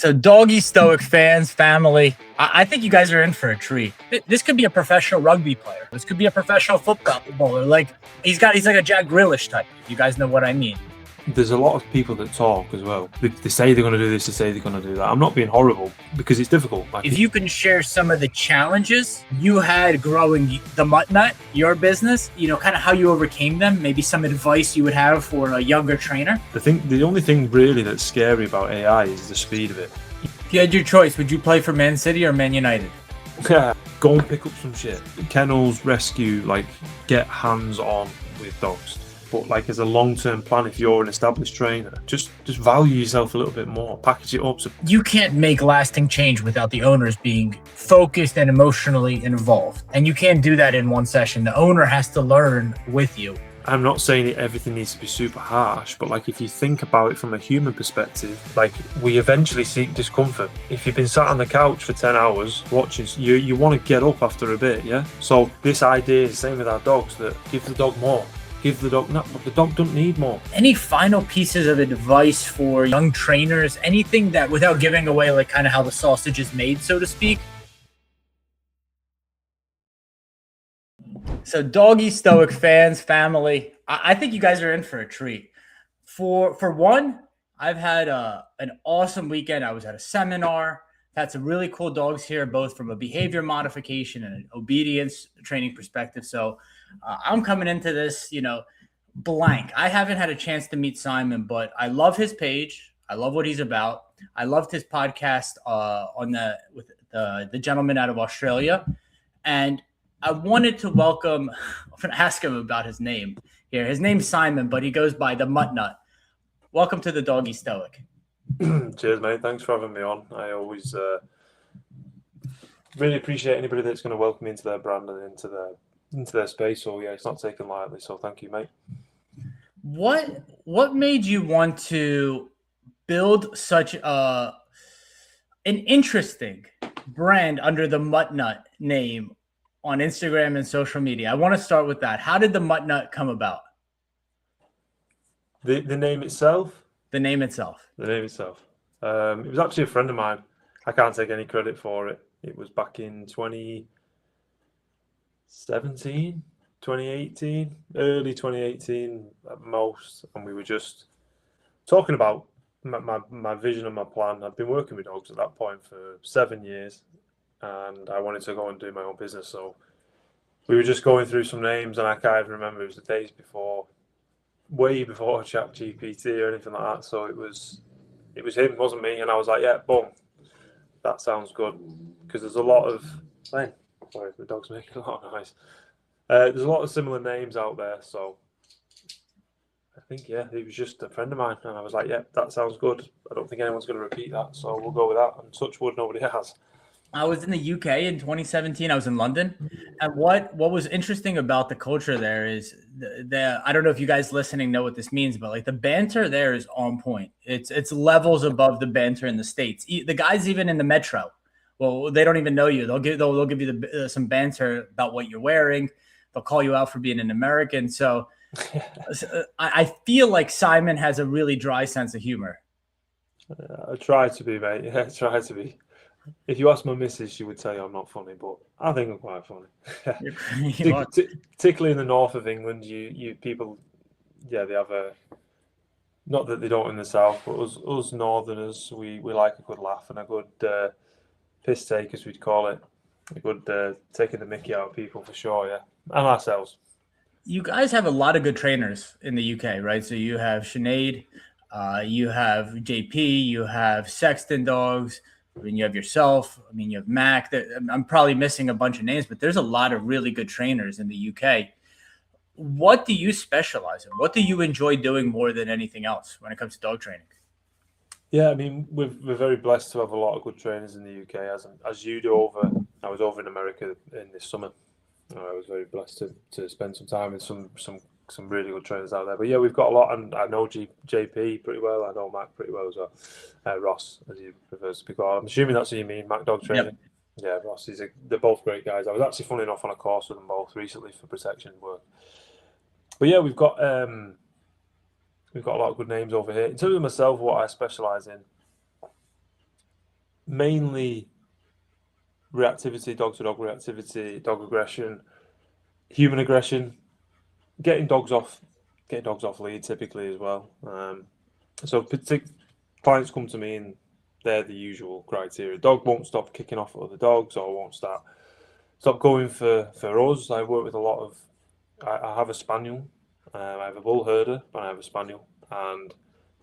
So, Doggie, Stoic fans, family, I think you guys are in for a treat. This could be a professional rugby player. This could be a professional footballer. Like he's like a Jack Grealish type. If you guys know what I mean. There's a lot of people that talk as well. They say they're going to do this, they say they're going to do that. I'm not being horrible because it's difficult. If you can share some of the challenges you had growing the Mutt Nut, your business, kind of how you overcame them, maybe some advice you would have for a younger trainer. The only thing really that's scary about AI is the speed of it. If you had your choice, would you play for Man City or Man United? Go and pick up some shit. Kennels, rescue, get hands-on with dogs. But as a long-term plan, if you're an established trainer, just value yourself a little bit more, package it up. You can't make lasting change without the owners being focused and emotionally involved. And you can't do that in one session. The owner has to learn with you. I'm not saying that everything needs to be super harsh, but if you think about it from a human perspective, we eventually seek discomfort. If you've been sat on the couch for 10 hours watching, you want to get up after a bit, yeah? So this idea is the same with our dogs, that give the dog more. Give the dog nut, but the dog don't need more. Any final pieces of advice for young trainers? Anything that, without giving away kind of how the sausage is made, so to speak? So, Doggie, Stoic fans, family, I think you guys are in for a treat. For one, I've had an awesome weekend. I was at a seminar. Had some really cool dogs here, both from a behavior modification and an obedience training perspective. So I'm coming into this, blank. I haven't had a chance to meet Simon, but I love his page. I love what he's about. I loved his podcast with the gentleman out of Australia. And I wanted to welcome, I'm going to ask him about his name here. His name's Simon, but he goes by the Mutt Nut. Welcome to the Doggie Stoic. Cheers, mate. Thanks for having me on. I always really appreciate anybody that's going to welcome me into their brand and into their space. So yeah, it's not taken lightly. So thank you, mate. What made you want to build such an interesting brand under the Mutt Nut name on Instagram and social media? I want to start with that. How did the Mutt Nut come about? The name itself. The name itself. It was actually a friend of mine. I can't take any credit for it. It was back in 2017, 2018, early 2018 at most. And we were just talking about my vision and my plan. I'd been working with dogs at that point for 7 years. And I wanted to go and do my own business. So we were just going through some names. And I can't even remember. It was the days before. Way before ChatGPT or anything like that, so it was him, wasn't me, and I was like, yeah, boom, that sounds good, because there's a lot of sorry, the dog's making a lot of noise. There's a lot of similar names out there, so I think he was just a friend of mine, and I was like, yeah, that sounds good. I don't think anyone's going to repeat that, so we'll go with that. And touch wood, nobody has. I was in the UK in 2017. I was in London. And what was interesting about the culture there is I don't know if you guys listening know what this means, but the banter there is on point. It's levels above the banter in the States. The guys even in the metro, well, they don't even know you. They'll give you some banter about what you're wearing. They'll call you out for being an American. So I feel like Simon has a really dry sense of humor. I try to be, mate. Yeah, I try to be. If you ask my missus, she would tell you I'm not funny, but I think I'm quite funny. Particularly in the north of England, you people, yeah, they have not that they don't in the south, but us northerners, we like a good laugh and a good piss take, as we'd call it. A good taking the mickey out of people for sure, yeah, and ourselves. You guys have a lot of good trainers in the UK, right? So you have Sinead, you have JP, you have Sexton Dogs. I mean, you have yourself. I mean, you have Mac. I'm probably missing a bunch of names, but there's a lot of really good trainers in the UK. What do you specialize in? What do you enjoy doing more than anything else when it comes to dog training? Yeah, I mean, we're very blessed to have a lot of good trainers in the UK. As you do I was over in America in this summer. I was very blessed to spend some time with some really good trainers out there. But yeah, we've got a lot, and I know JP pretty well. I know Mac pretty well as well. Ross, as he prefers to be called. I'm assuming that's what you mean, Mac Dog Training. Yep. Yeah, Ross. They're both great guys. I was actually, funny enough, on a course with them both recently for protection work. But yeah, we've got a lot of good names over here. In terms of myself, what I specialise in, mainly reactivity, dog-to-dog reactivity, dog aggression, human aggression, getting dogs off lead typically as well. So clients come to me and they're the usual criteria. Dog won't stop kicking off at other dogs or won't stop going for us. I work with a lot of. I have a spaniel. I have a bull herder and I have a spaniel, and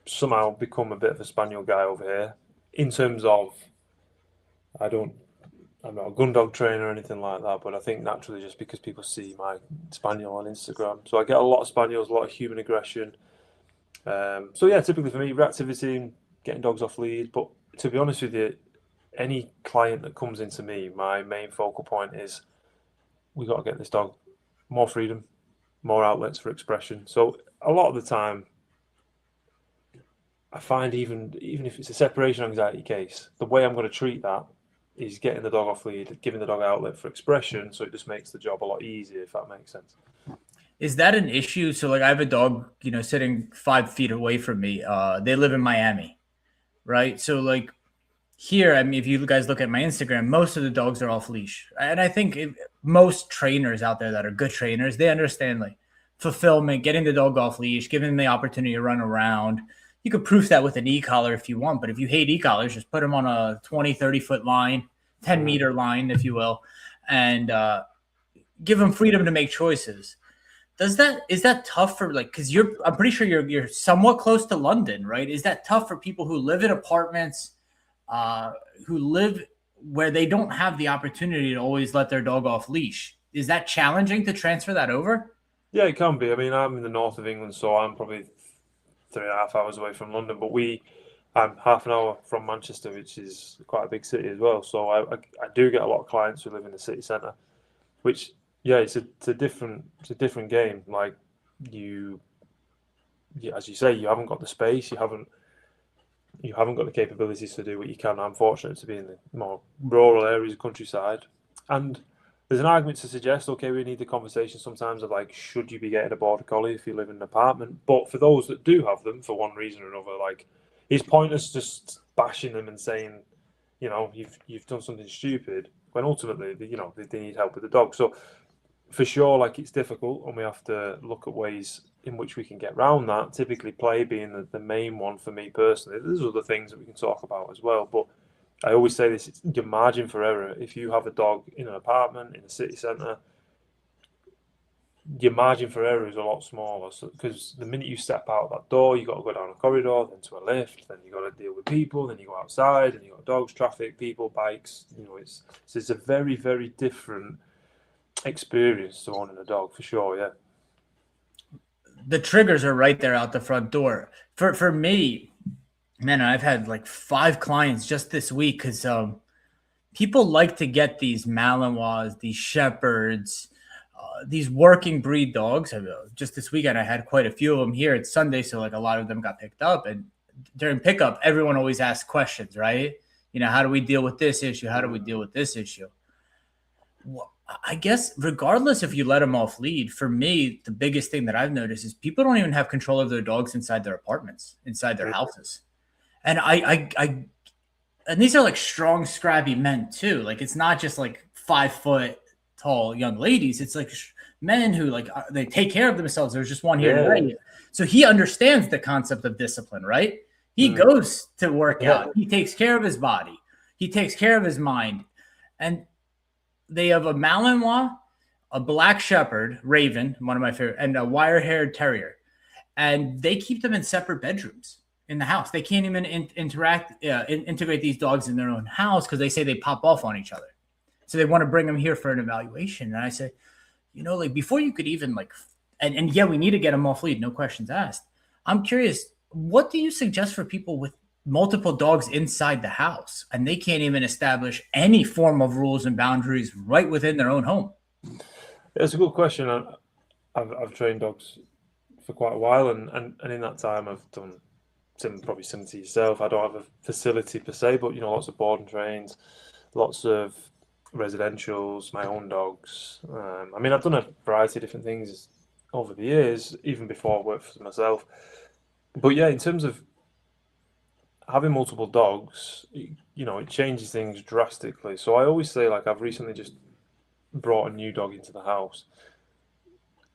somehow become a bit of a spaniel guy over here. In terms of, I'm not a gun dog trainer or anything like that, but I think naturally just because people see my spaniel on Instagram, so I get a lot of spaniels, a lot of human aggression. So yeah, typically for me, reactivity and getting dogs off lead. But to be honest with you, any client that comes into me, my main focal point is we got to get this dog more freedom, more outlets for expression. So a lot of the time, I find even if it's a separation anxiety case, the way I'm going to treat that is getting the dog off lead, giving the dog outlet for expression, so it just makes the job a lot easier, if that makes sense. Is that an issue? So like I have a dog, sitting 5 feet away from me. They live in Miami, right? So like here, I mean, if you guys look at my Instagram, most of the dogs are off leash. And I think most trainers out there that are good trainers, they understand like fulfillment, getting the dog off leash, giving them the opportunity to run around. You could proof that with an e-collar if you want, but if you hate e-collars, just put them on a 20, 30-foot line, 10-meter line, if you will, and give them freedom to make choices. Is that tough for like, because I'm pretty sure you're somewhat close to London, right? Is that tough for people who live in apartments, who live where they don't have the opportunity to always let their dog off leash? Is that challenging to transfer that over? Yeah, it can be. I mean, I'm in the north of England, so I'm probably 3.5 hours away from London, but I'm half an hour from Manchester, which is quite a big city as well. So I do get a lot of clients who live in the city centre, which it's a different game. Like as you say, you haven't got the space, you haven't got the capabilities to do what you can. I'm fortunate to be in the more rural areas of countryside, and there's an argument to suggest, okay, we need the conversation sometimes of like, should you be getting a border collie if you live in an apartment? But for those that do have them, for one reason or another, like, it's pointless just bashing them and saying, you've done something stupid, when ultimately, they need help with the dog. So for sure, like, it's difficult, and we have to look at ways in which we can get around that. Typically, play being the main one for me personally. There's other things that we can talk about as well, but I always say this: it's your margin for error. If you have a dog in an apartment in a city centre, your margin for error is a lot smaller. So, because the minute you step out that door, you got to go down a corridor, then to a lift, then you got to deal with people, then you go outside, and you got dogs, traffic, people, bikes. It's a very, very different experience to owning a dog, for sure. Yeah. The triggers are right there out the front door. For me, man, I've had like 5 clients just this week because people like to get these Malinois, these Shepherds, these working breed dogs. Just this weekend, I had quite a few of them here. It's Sunday, so like a lot of them got picked up. And during pickup, everyone always asks questions, right? How do we deal with this issue? How do we deal with this issue? Well, I guess regardless if you let them off lead, for me, the biggest thing that I've noticed is people don't even have control of their dogs inside their apartments, inside their houses. And and these are like strong, scrappy men too. Like, it's not just like 5 foot tall young ladies. It's like men who like, they take care of themselves. There's just one here today. So he understands the concept of discipline, right? He goes to work out. He takes care of his body. He takes care of his mind. And they have a Malinois, a black shepherd, Raven, one of my favorite, and a wire-haired terrier. And they keep them in separate bedrooms in the house. They can't even integrate these dogs in their own house because they say they pop off on each other. So they want to bring them here for an evaluation. And I say, like, before you could even like, and yeah, we need to get them off lead, no questions asked. I'm curious, what do you suggest for people with multiple dogs inside the house and they can't even establish any form of rules and boundaries right within their own home? It's a good question. I've trained dogs for quite a while, and in that time I've done probably similar to yourself. I don't have a facility per se, but lots of board and trains, lots of residentials, my own dogs. I mean, I've done a variety of different things over the years, even before I worked for myself. But yeah, in terms of having multiple dogs, it changes things drastically. So I always say, like, I've recently just brought a new dog into the house,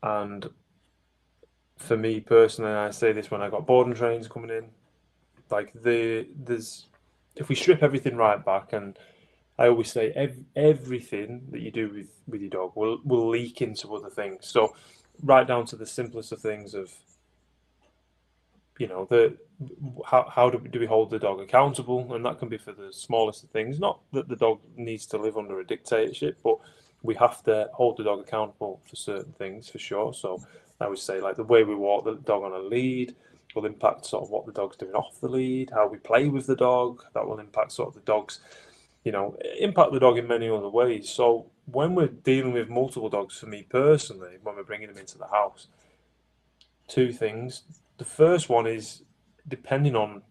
and for me personally, and I say this when I got boarding trains coming in, like there's if we strip everything right back, and I always say everything that you do with your dog will leak into other things. So right down to the simplest of things of how do we hold the dog accountable, and that can be for the smallest of things. Not that the dog needs to live under a dictatorship, but we have to hold the dog accountable for certain things for sure. So I would say, like, the way we walk the dog on a lead will impact sort of what the dog's doing off the lead, how we play with the dog, that will impact sort of the dog's, impact the dog in many other ways. So when we're dealing with multiple dogs, for me personally, when we're bringing them into the house, two things. The first one is, depending on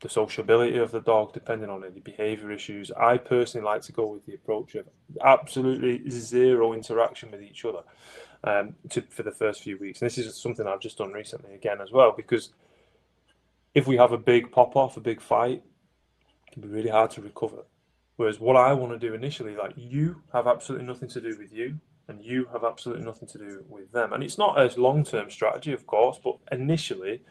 the sociability of the dog, depending on any behavior issues, I personally like to go with the approach of absolutely zero interaction with each other for the first few weeks. And this is something I've just done recently again as well, because if we have a big pop-off, a big fight, it can be really hard to recover. Whereas what I want to do initially, like, you have absolutely nothing to do with you, and you have absolutely nothing to do with them. And it's not a long-term strategy, of course, but initially,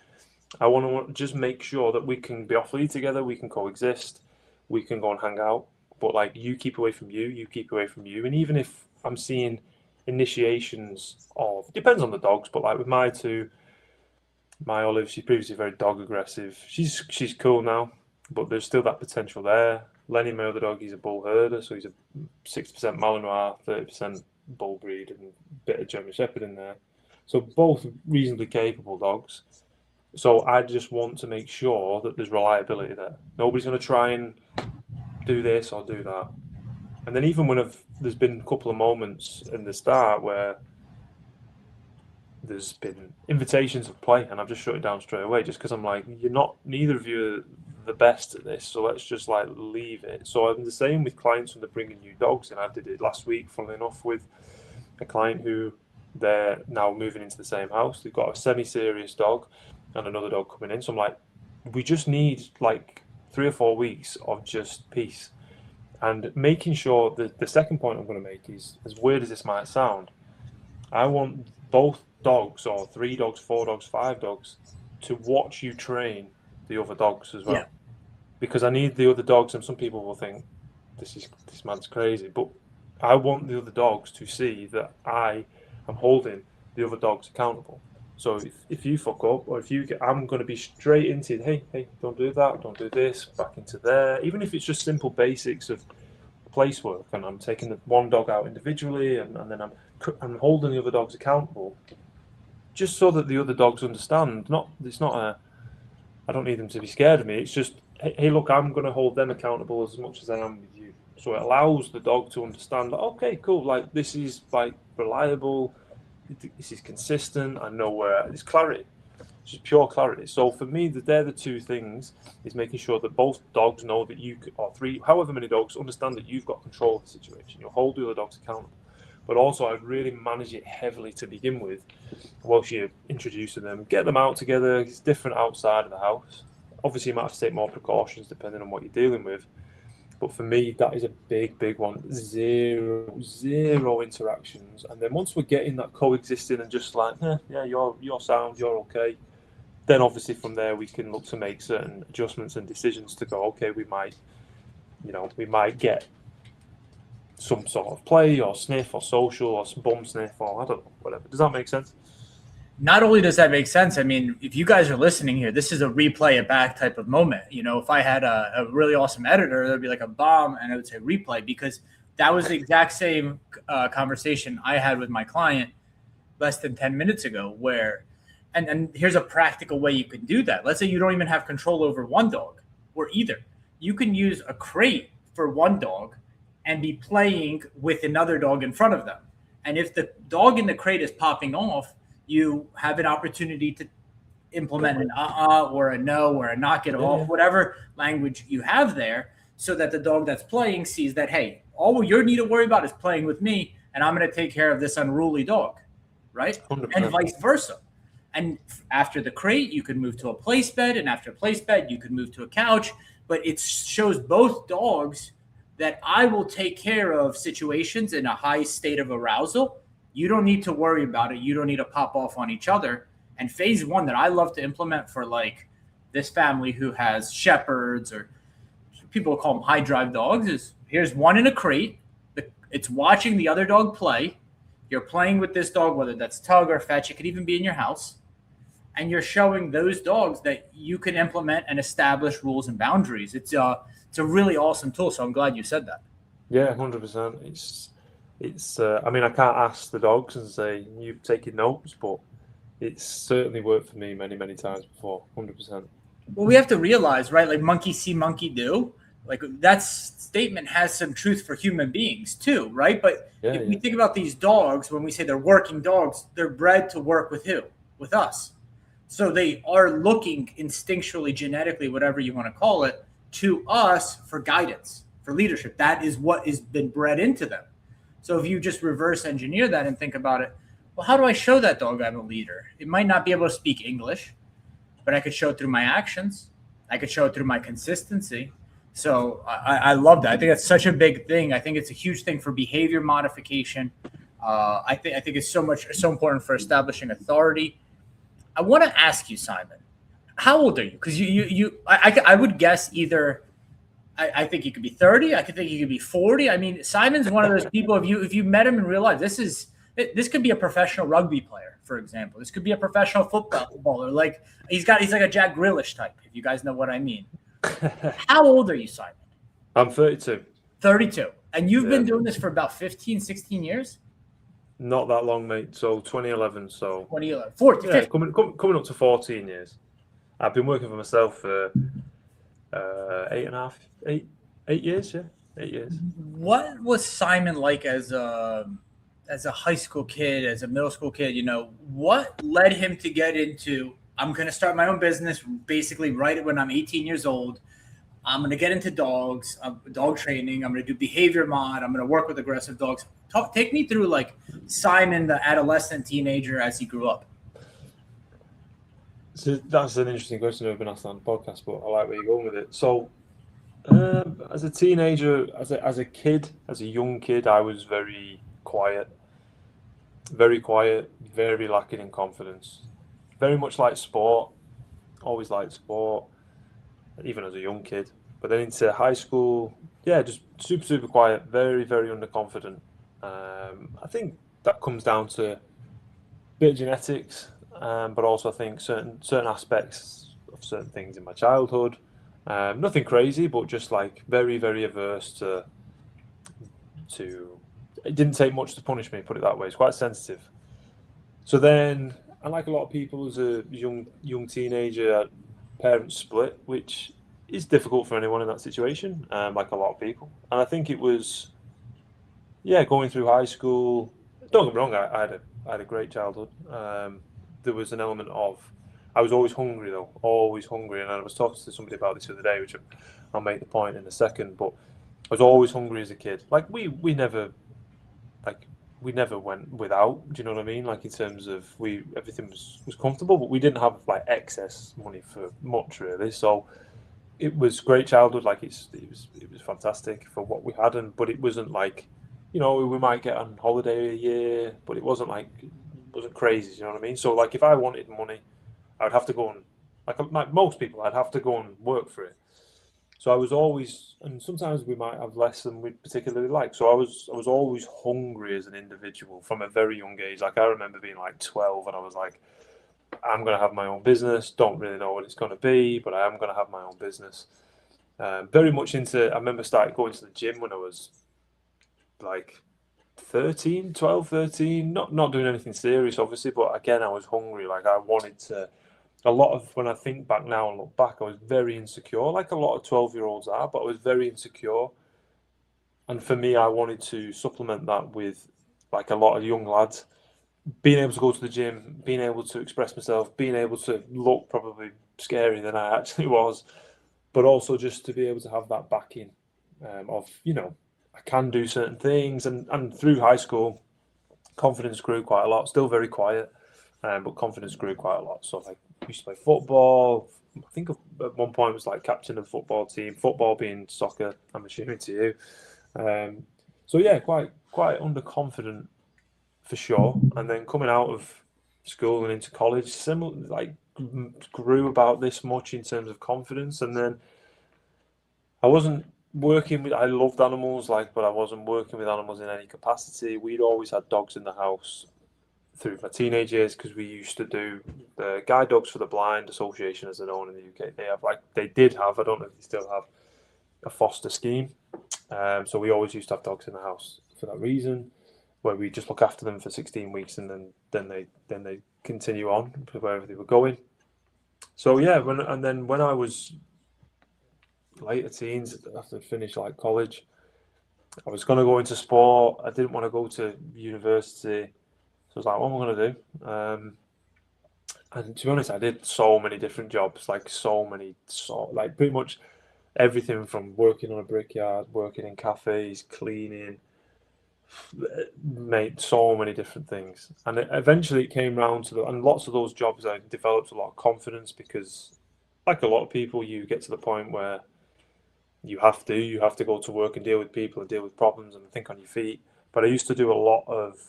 I want to just make sure that we can be off lead together, we can coexist, we can go and hang out. But, like, you keep away from you, you keep away from you. And even if I'm seeing initiations of, depends on the dogs, but like with my two, my Olive, she's previously very dog aggressive. She's cool now, but there's still that potential there. Lenny, my other dog, he's a bull herder, so he's a 60% Malinois, 30% bull breed, and a bit of German Shepherd in there. So both reasonably capable dogs. So I just want to make sure that there's reliability there. Nobody's going to try and do this or do that. And then even when there's been a couple of moments in the start where there's been invitations of play, and I've just shut it down straight away, just because I'm like, neither of you are the best at this, so let's just, like, leave it. So I'm the same with clients when they're bringing new dogs in. I did it last week, funnily enough, with a client who they're now moving into the same house. They've got a semi-serious dog and another dog coming in. So I'm like, we just need, like, 3 or 4 weeks of just peace. And making sure that the second point I'm going to make is, as weird as this might sound, I want both dogs, or 3 dogs, 4 dogs, 5 dogs, to watch you train the other dogs as well. Yeah. Because I need the other dogs, and some people will think this man's crazy, but I want the other dogs to see that I am holding the other dogs accountable. So if you fuck up, or I'm going to be straight into, hey, don't do that, don't do this, back into there. Even if it's just simple basics of place work, and I'm taking the one dog out individually, and then I'm holding the other dogs accountable, just so that the other dogs understand. I don't need them to be scared of me. It's just, hey, look, I'm going to hold them accountable as much as I am with you. So it allows the dog to understand, okay, cool, like, this is, like, reliable, this is consistent, I know where, it's clarity, it's just pure clarity. So for me, they're the two things, is making sure that both dogs know that or 3, however many dogs, understand that you've got control of the situation. You'll hold the other dogs accountable. But also, I'd really manage it heavily to begin with, whilst you're introducing them, get them out together. It's different outside of the house. Obviously, you might have to take more precautions depending on what you're dealing with. But for me, that is a big, big one. Zero interactions. And then once we're getting that coexisting and just like, yeah, you're sound, you're okay, then obviously from there we can look to make certain adjustments and decisions to go, okay, we might get some sort of play or sniff or social or bum sniff or I don't know, whatever. Does that make sense? Not only does that make sense, I mean, if you guys are listening here, this is a replay it back type of moment. If I had a really awesome editor, there'd be like a bomb and it would say replay, because that was the exact same conversation I had with my client less than 10 minutes ago where, and here's a practical way you can do that. Let's say you don't even have control over one dog or either. You can use a crate for one dog and be playing with another dog in front of them. And if the dog in the crate is popping off, you have an opportunity to implement an or a no or a knock it off, whatever language you have there, so that the dog that's playing sees that, hey, all you need to worry about is playing with me, and I'm going to take care of this unruly dog, right? 100%. And vice versa. And after the crate, you could move to a place bed, and after a place bed, you could move to a couch. but it shows both dogs that I will take care of situations in a high state of arousal. You don't need to worry about it. You don't need to pop off on each other. And phase one that I love to implement for like this family who has shepherds, or people call them high drive dogs, is here's one in a crate. It's watching the other dog play. You're playing with this dog, whether that's tug or fetch. It could even be in your house. And you're showing those dogs that you can implement and establish rules and boundaries. It's a really awesome tool. So I'm glad you said that. Yeah, 100%. It's. I mean, I can't ask the dogs and say you've taken notes, but it's certainly worked for me many, many times before. 100%. Well, we have to realize, right? Like monkey see, monkey do. Like that statement has some truth for human beings too, right? But if we think about these dogs, when we say they're working dogs, they're bred to work with who? With us. So they are looking instinctually, genetically, whatever you want to call it, to us for guidance, for leadership. That is what has been bred into them. So if you just reverse engineer that and think about it, well, how do I show that dog I'm a leader? It might not be able to speak English, but I could show it through my actions. I could show it through my consistency. So I love that. I think that's such a big thing. I think it's a huge thing for behavior modification. I think it's so important for establishing authority. I want to ask you, Simon, how old are you? Because I would guess either. I think you could be 30. I could think you could be 40. I mean, Simon's one of those people. If you met him in real life, this could be a professional rugby player, for example. This could be a professional footballer. Like he's like a Jack Grealish type. If you guys know what I mean. How old are you, Simon? I'm 32. 32. And you've been doing this for about 15, 16 years? Not that long, mate. So 2011. So 2011. 14, yeah, coming up to 14 years. I've been working for myself for 8 years. Yeah, 8 years. What was Simon like as a high school kid, as a middle school kid? You know, what led him to get into, I'm going to start my own business basically right when I'm 18 years old. I'm going to get into dogs, dog training. I'm going to do behavior mod. I'm going to work with aggressive dogs. Take me through like Simon, the adolescent teenager, as he grew up. So that's an interesting question I've been asked on the podcast, but I like where you're going with it. So as a teenager, as a young kid, I was very quiet, very lacking in confidence. Very much like sport, always liked sport, even as a young kid. But then into high school, yeah, just super quiet, very underconfident. I think that comes down to a bit of genetics, but also I think certain aspects of certain things in my childhood. Nothing crazy, but just like very averse to. It didn't take much to punish me, put it that way. It's quite sensitive. So then, and like a lot of people, as a young teenager, parents split, which is difficult for anyone in that situation, like a lot of people. And I think it was, going through high school. Don't get me wrong, I had a great childhood. There was an element of, I was always hungry though, and I was talking to somebody about this the other day, which I'll make the point in a second. But I was always hungry as a kid. Like we never went without. Do you know what I mean? Like in terms of everything was comfortable, but we didn't have like excess money for much really. So it was great childhood. Like it was fantastic for what we had, but it wasn't like, we might get on holiday a year, but it wasn't crazy. You know what I mean? So like if I wanted money, I would have to go and like most people, I'd have to go and work for it. So I was always, and sometimes we might have less than we particularly like. So I was always hungry as an individual from a very young age. Like I remember being like 12 and I was like, I'm going to have my own business. Don't really know what it's going to be, but I am going to have my own business. Very much into, I remember started going to the gym when I was like 12, 13, not doing anything serious, obviously. But again, I was hungry. Like I wanted to. A lot of, when I think back now and look back, I was very insecure, like a lot of 12-year-olds are, but I was very insecure. And for me, I wanted to supplement that with, like a lot of young lads, being able to go to the gym, being able to express myself, being able to look probably scarier than I actually was, but also just to be able to have that backing of, I can do certain things. And through high school, confidence grew quite a lot, still very quiet, but confidence grew quite a lot. So like, we used to play football, think at one point was like captain of the football team. Football being soccer, I'm assuming to you. So yeah, quite underconfident for sure. And then coming out of school and into college, similar like grew about this much in terms of confidence. And then I wasn't working with. I loved animals, like, but I wasn't working with animals in any capacity. We'd always had dogs in the house through my teenage years because we used to do the Guide Dogs for the Blind Association, as they're known in the UK. They did have. I don't know if they still have a foster scheme. So we always used to have dogs in the house for that reason, where we just look after them for 16 weeks and then they continue on to wherever they were going. So yeah, when I was later teens, after I finished like college, I was going to go into sport. I didn't want to go to university, so I was like, what am I going to do? And to be honest, I did so many different jobs, like like pretty much everything from working on a brickyard, working in cafes, cleaning, made so many different things. And eventually it came round to and lots of those jobs I developed a lot of confidence because, like a lot of people, you get to the point where you have to go to work and deal with people and deal with problems and think on your feet. But I used to do a lot of,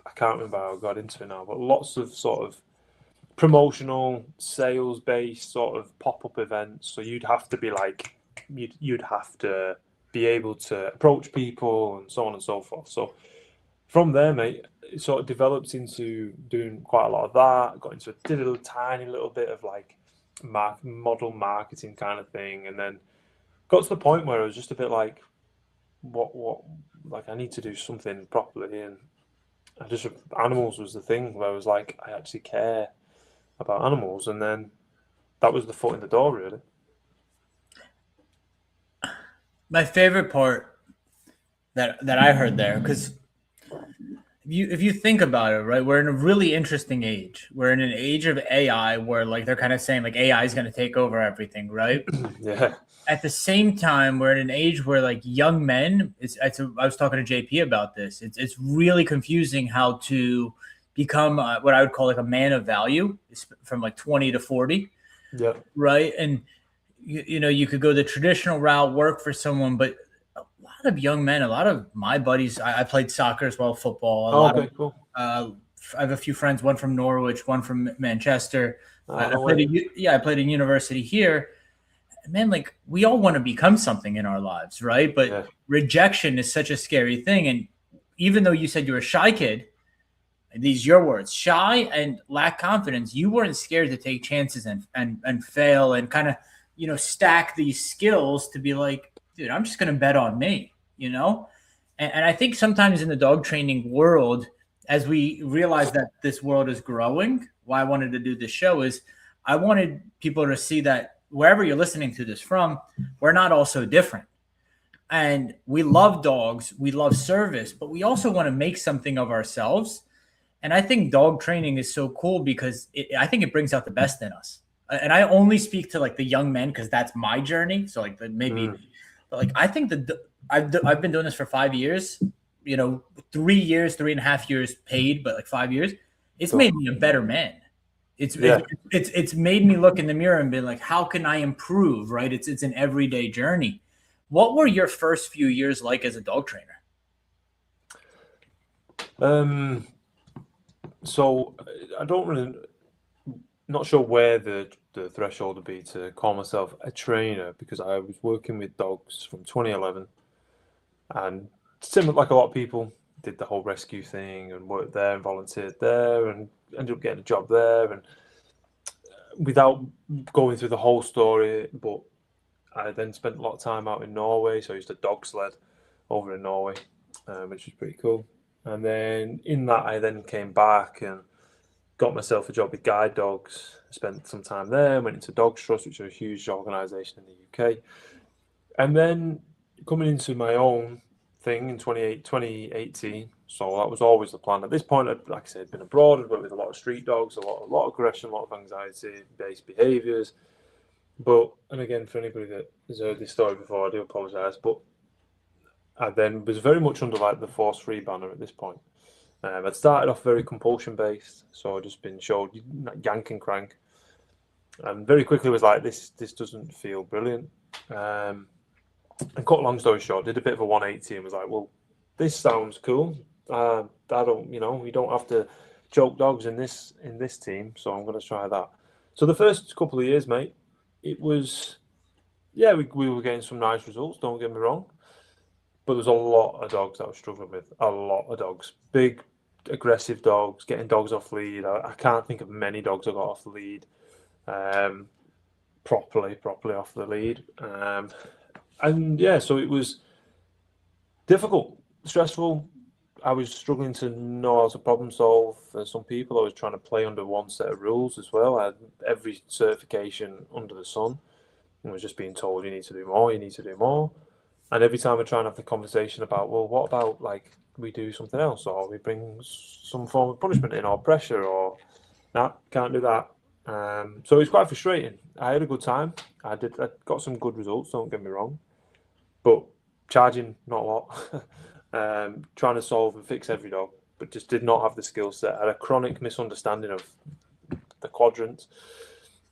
I can't remember how I got into it now, but lots of sort of promotional, sales based sort of pop up events. So you'd have to be like, you'd have to be able to approach people and so on and so forth. So from there, mate, it sort of developed into doing quite a lot of that. Did a tiny little bit of like model marketing kind of thing, and then got to the point where I was just a bit like, what, like I need to do something properly, and animals was the thing where I was like, I actually care about animals, and then that was the foot in the door, really. My favorite part that I heard there, because if you think about it, right, we're in a really interesting age. We're in an age of AI where like they're kind of saying like AI is going to take over everything, right? Yeah. At the same time, we're in an age where like young men, I was talking to JP about this. It's really confusing how to become what I would call like a man of value from like 20 to 40. Yeah. Right. And you could go the traditional route, work for someone, but a lot of young men, a lot of my buddies, I played soccer as well, football. Cool. I have a few friends, one from Norwich, one from Manchester. I played in university here. Man, like we all want to become something in our lives, right? But rejection is such a scary thing. And even though you said you're a shy kid, these your words, shy and lack confidence, you weren't scared to take chances and fail and kind of stack these skills to be like, dude, I'm just gonna bet on me, and I think sometimes in the dog training world, as we realize that this world is growing, why I wanted to do this show is I wanted people to see that wherever you're listening to this from, we're not all so different. And we love dogs, we love service, but we also want to make something of ourselves. And I think dog training is so cool because I think it brings out the best in us. And I only speak to like the young men because that's my journey. So like maybe, but like I think that I've been doing this for 5 years. 3 years, 3.5 years paid, but like 5 years. It's made me a better man. It's made me look in the mirror and be like, how can I improve? Right? It's an everyday journey. What were your first few years like as a dog trainer? So I don't really, not sure where the threshold would be to call myself a trainer because I was working with dogs from 2011 and similar, like a lot of people, did the whole rescue thing and worked there and volunteered there and ended up getting a job there. And without going through the whole story, but I then spent a lot of time out in Norway. So I used to dog sled over in Norway, which was pretty cool. And then in that, I then came back and got myself a job with Guide Dogs. Spent some time there, went into Dogs Trust, which is a huge organisation in the UK. And then coming into my own thing in 2018. So that was always the plan. At this point, like I said, I'd been abroad, I'd worked with a lot of street dogs, a lot of aggression, a lot of anxiety-based behaviours. But, and again, for anybody that has heard this story before, I do apologise, but I then was very much under like the force-free banner at this point. I'd started off very compulsion-based, so I'd just been showed yank and crank. and very quickly was like, this doesn't feel brilliant. And cut long story short, did a bit of a 180 and was like, well, this sounds cool. I don't, you don't have to choke dogs in this team, so I'm going to try that. So the first couple of years, mate, it was, yeah, we were getting some nice results. Don't get me wrong, but there's a lot of dogs that I was struggling with. A lot of dogs, big, aggressive dogs, getting dogs off lead. I can't think of many dogs I got off the lead, properly off the lead. And yeah, so it was difficult, stressful. I was struggling to know how to problem solve. For some people, I was trying to play under one set of rules as well. I had every certification under the sun and was just being told, you need to do more, you need to do more. And every time I try and have the conversation about, well, what about like we do something else, or we bring some form of punishment in, or pressure, or nah, can't do that. So it's quite frustrating. I had a good time. I got some good results. Don't get me wrong, but charging not a lot. Trying to solve and fix every dog, but just did not have the skill set. I had a chronic misunderstanding of the quadrants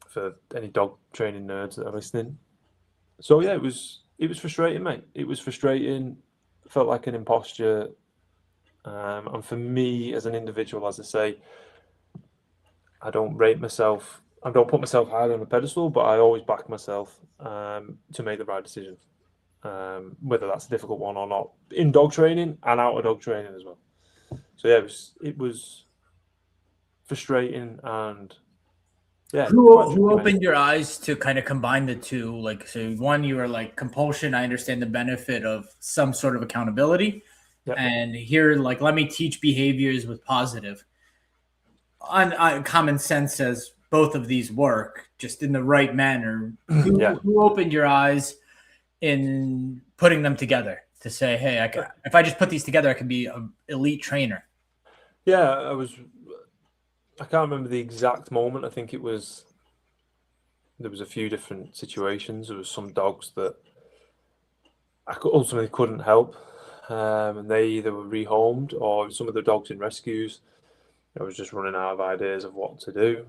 for any dog training nerds that are listening. So yeah, it was frustrating, mate. It was frustrating. Felt like an imposter. And for me as an individual, as I say, I don't rate myself. I don't put myself higher on a pedestal, but I always back myself to make the right decision. Whether that's a difficult one or not, in dog training and out of dog training as well. So yeah, it was frustrating, and yeah. Who opened your eyes to kind of combine the two? Like, so one, you were like compulsion. I understand the benefit of some sort of accountability, Yep. and here, like, let me teach behaviors with positive. On common sense says both of these work just in the right manner. Who opened your eyes in putting them together to say, hey, if I just put these together, I can be an elite trainer? Yeah, I can't remember the exact moment. I think there was a few different situations. There was some dogs that I ultimately couldn't help, and they either were rehomed, or some of the dogs in rescues, I was just running out of ideas of what to do,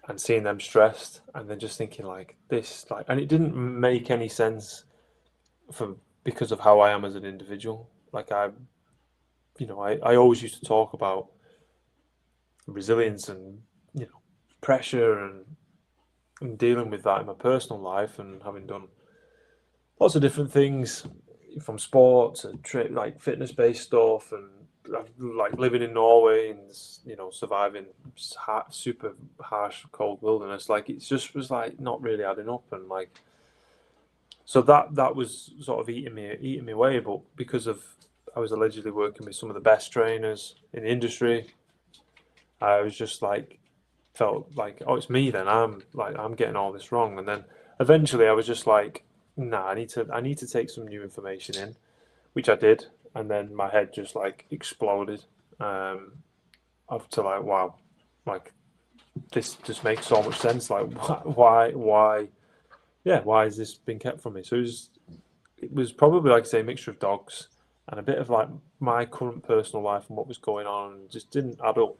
and seeing them stressed, and then just thinking like this, like, and it didn't make any sense because of how I am as an individual. Like I always used to talk about resilience and pressure and dealing with that in my personal life, and having done lots of different things from sport to like fitness-based stuff, and like living in Norway and surviving super harsh cold wilderness. Like it just was like not really adding up, and like so that was sort of eating me away. But because of I was allegedly working with some of the best trainers in the industry, I was just like felt like, oh, it's me then. I'm getting all this wrong. And then eventually I was just like, nah, I need to take some new information in, which I did. And then my head just like exploded up to like, wow, like this just makes so much sense. Like why has this been kept from me? So it was probably, like I say, a mixture of dogs and a bit of like my current personal life and what was going on, and just didn't add up.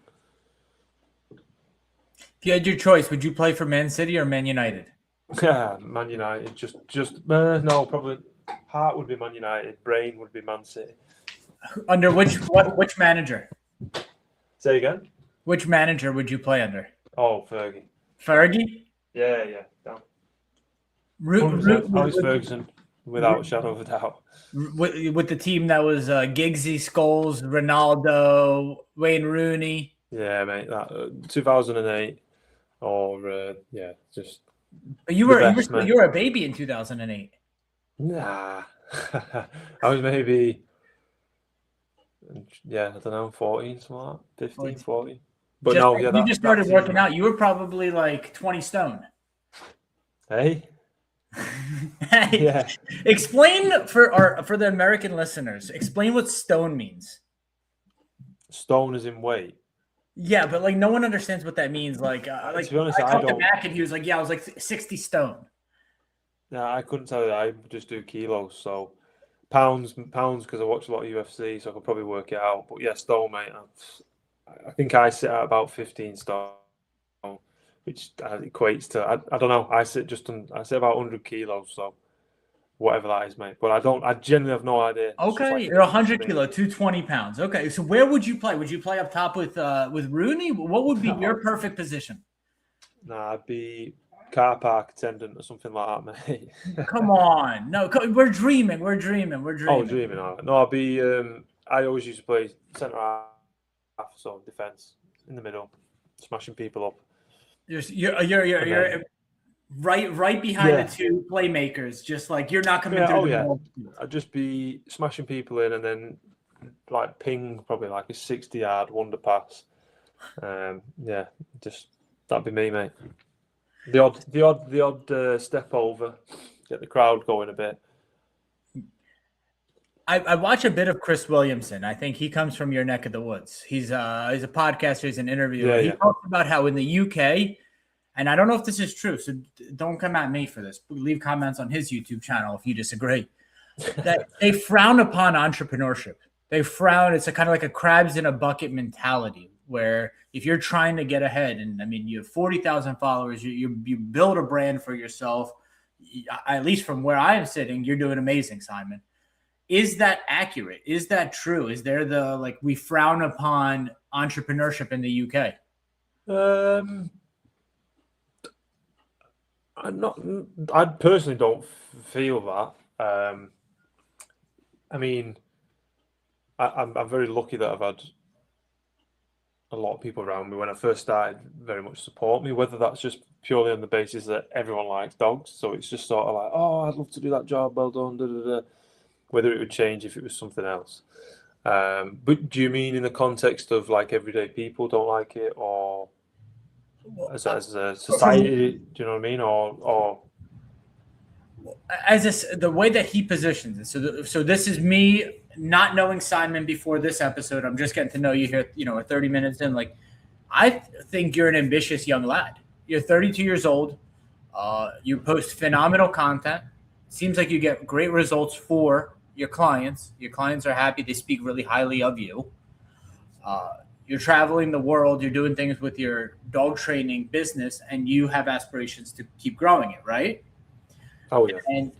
If you had your choice, would you play for Man City or Man United? Yeah, Man United. No, probably heart would be Man United, brain would be Man City. Under which manager? Say again. Which manager would you play under? Oh, Fergie. Fergie? Yeah. Alex Ferguson, without a shadow of a doubt. With the team that was Giggsy, Scholes, Ronaldo, Wayne Rooney. Yeah, mate. That 2008, or just. But you were a baby in 2008. Nah, I was maybe. Yeah, I don't know, 14, something like that, 15, 14. But you just started working out. You were probably like 20 stone. Hey. Hey, yeah. Explain for the American listeners. Explain what stone means. Stone is in weight. Yeah, but like no one understands what that means. Like to be honest, I talked to Mac and he was like, "Yeah, I was like 60 stone." Yeah, I couldn't tell you that. I just do kilos, so pounds because I watch a lot of UFC, so I could probably work it out. But yeah, stone, mate. I think I sit at about 15 stone, which equates to I don't know. I sit about 100 kilos, so whatever that is, mate. But I genuinely have no idea. It's just Okay, like you're an innate 100 thing. kilo, 220 pounds. Okay, so where would you play? Would you play up top with Rooney? What would be your perfect position? Nah, I'd be car park attendant or something like that, mate. Come on, no, we're dreaming. We're dreaming. We're Oh, dreaming. dreaming. All right. No, I'd be. I always used to play centre half, so defence in the middle, smashing people up. You're right behind the two playmakers. Just like you're not coming through the middle. I'd just be smashing people in and then like ping probably like a 60-yard wonder pass. Just that'd be me, mate. The odd step over, get the crowd going a bit. I watch a bit of Chris Williamson. I think he comes from your neck of the woods. He's a podcaster. He's an interviewer. He talks about how in the UK, and I don't know if this is true, so don't come at me for this. Leave comments on his YouTube channel if you disagree. That they frown upon entrepreneurship. They frown. It's kind of like a crabs in a bucket mentality, where if you're trying to get ahead, and I mean, you have 40,000 followers, you build a brand for yourself. At least from where I am sitting, you're doing amazing, Simon. Is that accurate? Is that true? Is there we frown upon entrepreneurship in the UK? I personally don't feel that. I mean, I'm very lucky that I've had a lot of people around me when I first started very much support me, whether that's just purely on the basis that everyone likes dogs. So it's just sort of like, oh, I'd love to do that job, well done, da, da, da. Whether it would change if it was something else. But do you mean in the context of like everyday people don't like it, or as a society? Do you know what I mean? Or as the way that he positions it. So this is me not knowing Simon before this episode. I'm just getting to know you here. 30 minutes in. Like, I think you're an ambitious young lad. You're 32 years old. You post phenomenal content. Seems like you get great results for your clients. Your clients are happy. They speak really highly of you. You're traveling the world. You're doing things with your dog training business, and you have aspirations to keep growing it, right? Oh, yeah. And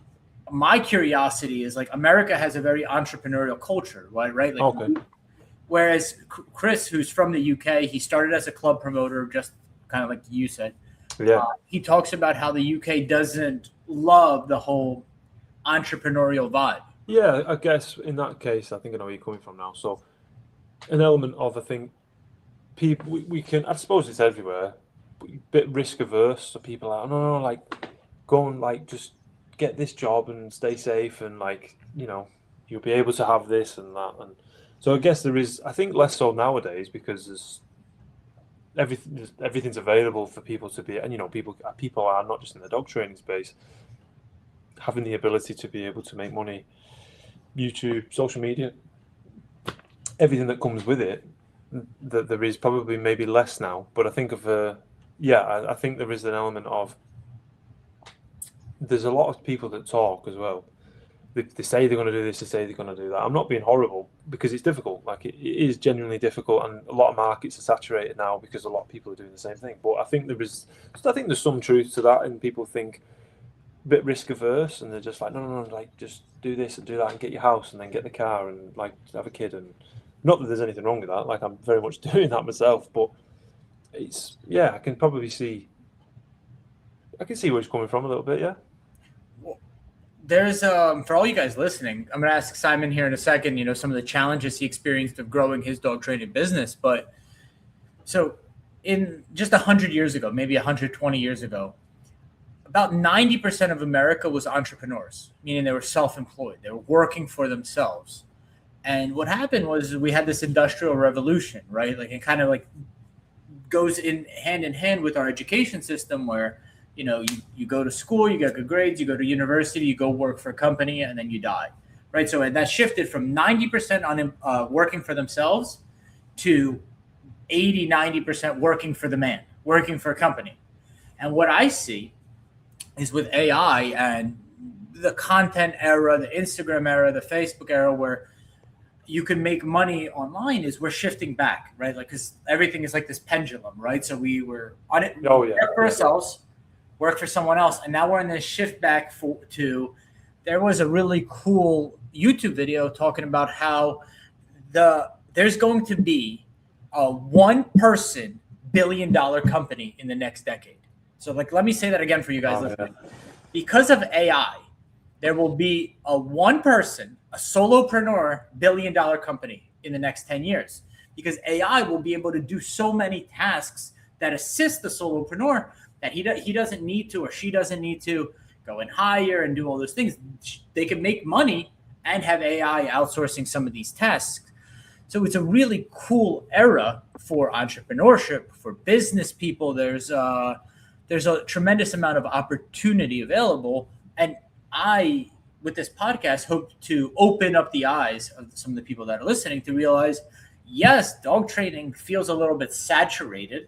my curiosity is, like, America has a very entrepreneurial culture, right? Like, okay. Whereas Chris, who's from the UK, he started as a club promoter, just kind of like you said. Yeah. He talks about how the UK doesn't love the whole entrepreneurial vibe. Yeah, I guess in that case, I think I know where you're coming from now. So, an element of, I think, people, we can, I suppose it's everywhere, but a bit risk averse. So people are like, no, like, go and like just get this job and stay safe, and like, you'll be able to have this and that. And so I guess there is, I think, less so nowadays because there's everything's available for people to be, and people are not just in the dog training space, having the ability to be able to make money, YouTube, social media, everything that comes with it. That there is probably maybe less now, but I think I think there is an element of, there's a lot of people that talk as well. They say they're going to do this, they say they're going to do that. I'm not being horrible, because it's difficult. Like, it is genuinely difficult, and a lot of markets are saturated now because a lot of people are doing the same thing. But I think there's some truth to that, and people think a bit risk averse, and they're just like, no, like, just do this and do that and get your house and then get the car and like have a kid. And not that there's anything wrong with that. Like, I'm very much doing that myself, but it's, I can see where it's coming from a little bit. Yeah. There's for all you guys listening, I'm going to ask Simon here in a second, some of the challenges he experienced of growing his dog training business. But so in just 100 years ago, maybe 120 years ago, about 90% of America was entrepreneurs, meaning they were self-employed. They were working for themselves. And what happened was we had this industrial revolution, right? Like, it kind of like goes in hand with our education system, where you go to school, you get good grades, you go to university, you go work for a company, and then you die, right? So that shifted from 90% on working for themselves to 80-90% working for the man, working for a company. And what I see is with AI and the content era, the Instagram era, the Facebook era, where you can make money online is we're shifting back, right? Like, because everything is like this pendulum, right? So we were on it, Oh yeah, work for ourselves, work for someone else, and now we're in this shift back to. There was a really cool YouTube video talking about how there's going to be a one person $1 billion company in the next decade. So, like, let me say that again for you guys listening. Yeah. Because of AI, there will be a one person, a solopreneur $1 billion company in the next 10 years, because AI will be able to do so many tasks that assist the solopreneur that he doesn't need to, or she doesn't need to go and hire and do all those things. They can make money and have AI outsourcing some of these tasks. So it's a really cool era for entrepreneurship, for business people. There's a tremendous amount of opportunity available. And I, with this podcast, hope to open up the eyes of some of the people that are listening to realize, yes, dog training feels a little bit saturated.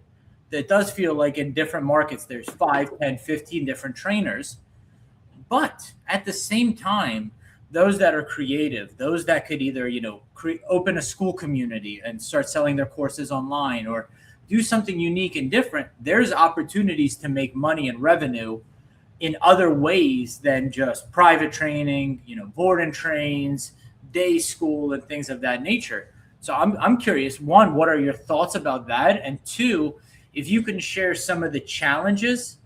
It does feel like in different markets, there's 5, 10, 15 different trainers. But at the same time, those that are creative, those that could either, open a school community and start selling their courses online, or do something unique and different, there's opportunities to make money and revenue in other ways than just private training, board and trains, day school, and things of that nature. So I'm curious, one, what are your thoughts about that? And two, if you can share some of the challenges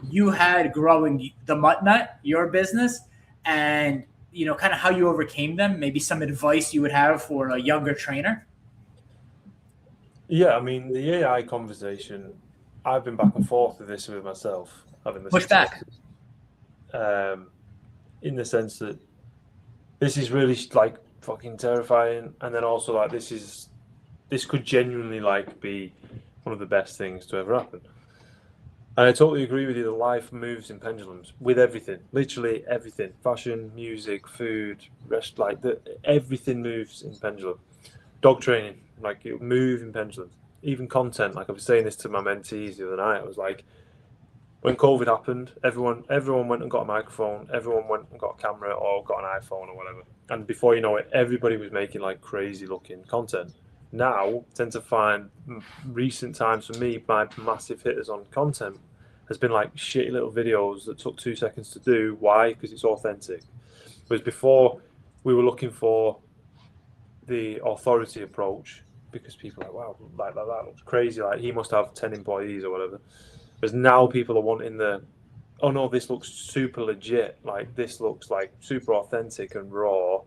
you had growing the Mutt Nut, your business, and kind of how you overcame them, maybe some advice you would have for a younger trainer. Yeah, I mean, the AI conversation, I've been back and forth with this with myself, having listened Push back. in the sense that this is really like fucking terrifying, and then also like this could genuinely like be one of the best things to ever happen. And I totally agree with you. The life moves in pendulums with everything, literally everything: fashion, music, food, rest. Everything moves in pendulum. Dog training, like, it move in pendulums. Even content, like I was saying this to my mentees the other night. I was like, when COVID happened, everyone went and got a microphone, everyone went and got a camera or got an iPhone or whatever. And before you know it, everybody was making like crazy looking content. Now, I tend to find recent times for me, my massive hitters on content has been like shitty little videos that took 2 seconds to do. Why? Because it's authentic. Whereas before, we were looking for the authority approach, because people are like, wow, like that looks crazy. Like, he must have 10 employees or whatever. Whereas now people are wanting oh no, this looks super legit. Like, this looks like super authentic and raw.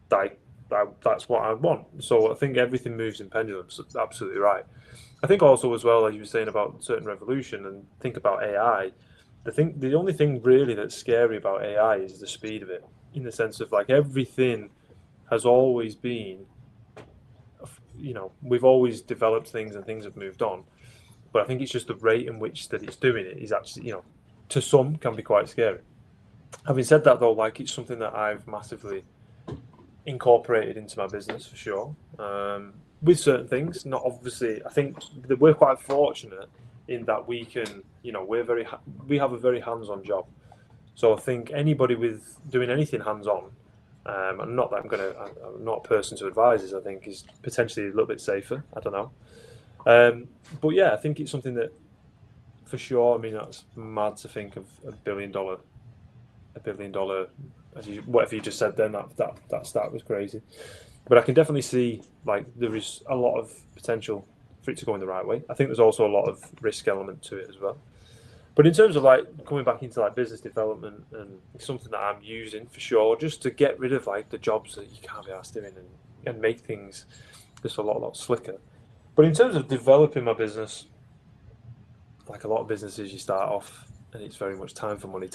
Like, that's what I want. So I think everything moves in pendulums. That's absolutely right. I think also as well, as you were saying about certain revolution and think about AI, the only thing really that's scary about AI is the speed of it, in the sense of like everything has always been, we've always developed things and things have moved on. But I think it's just the rate in which that it's doing it is actually, to some can be quite scary. Having said that though, like, it's something that I've massively incorporated into my business for sure. With certain things, not obviously. I think that we're quite fortunate in that we can, we have a very hands-on job. So I think anybody with doing anything hands-on, and not that I'm not a person to advise this, I think is potentially a little bit safer. I don't know. But yeah, I think it's something that for sure. I mean, that's mad to think of $1 billion, whatever you just said then, that stat was crazy. But I can definitely see like there is a lot of potential for it to go in the right way. I think there's also a lot of risk element to it as well. But in terms of like coming back into like business development, and it's something that I'm using for sure, just to get rid of like the jobs that you can't be asked doing, and make things just a lot slicker. But in terms of developing my business, like a lot of businesses, you start off and it's very much time for money,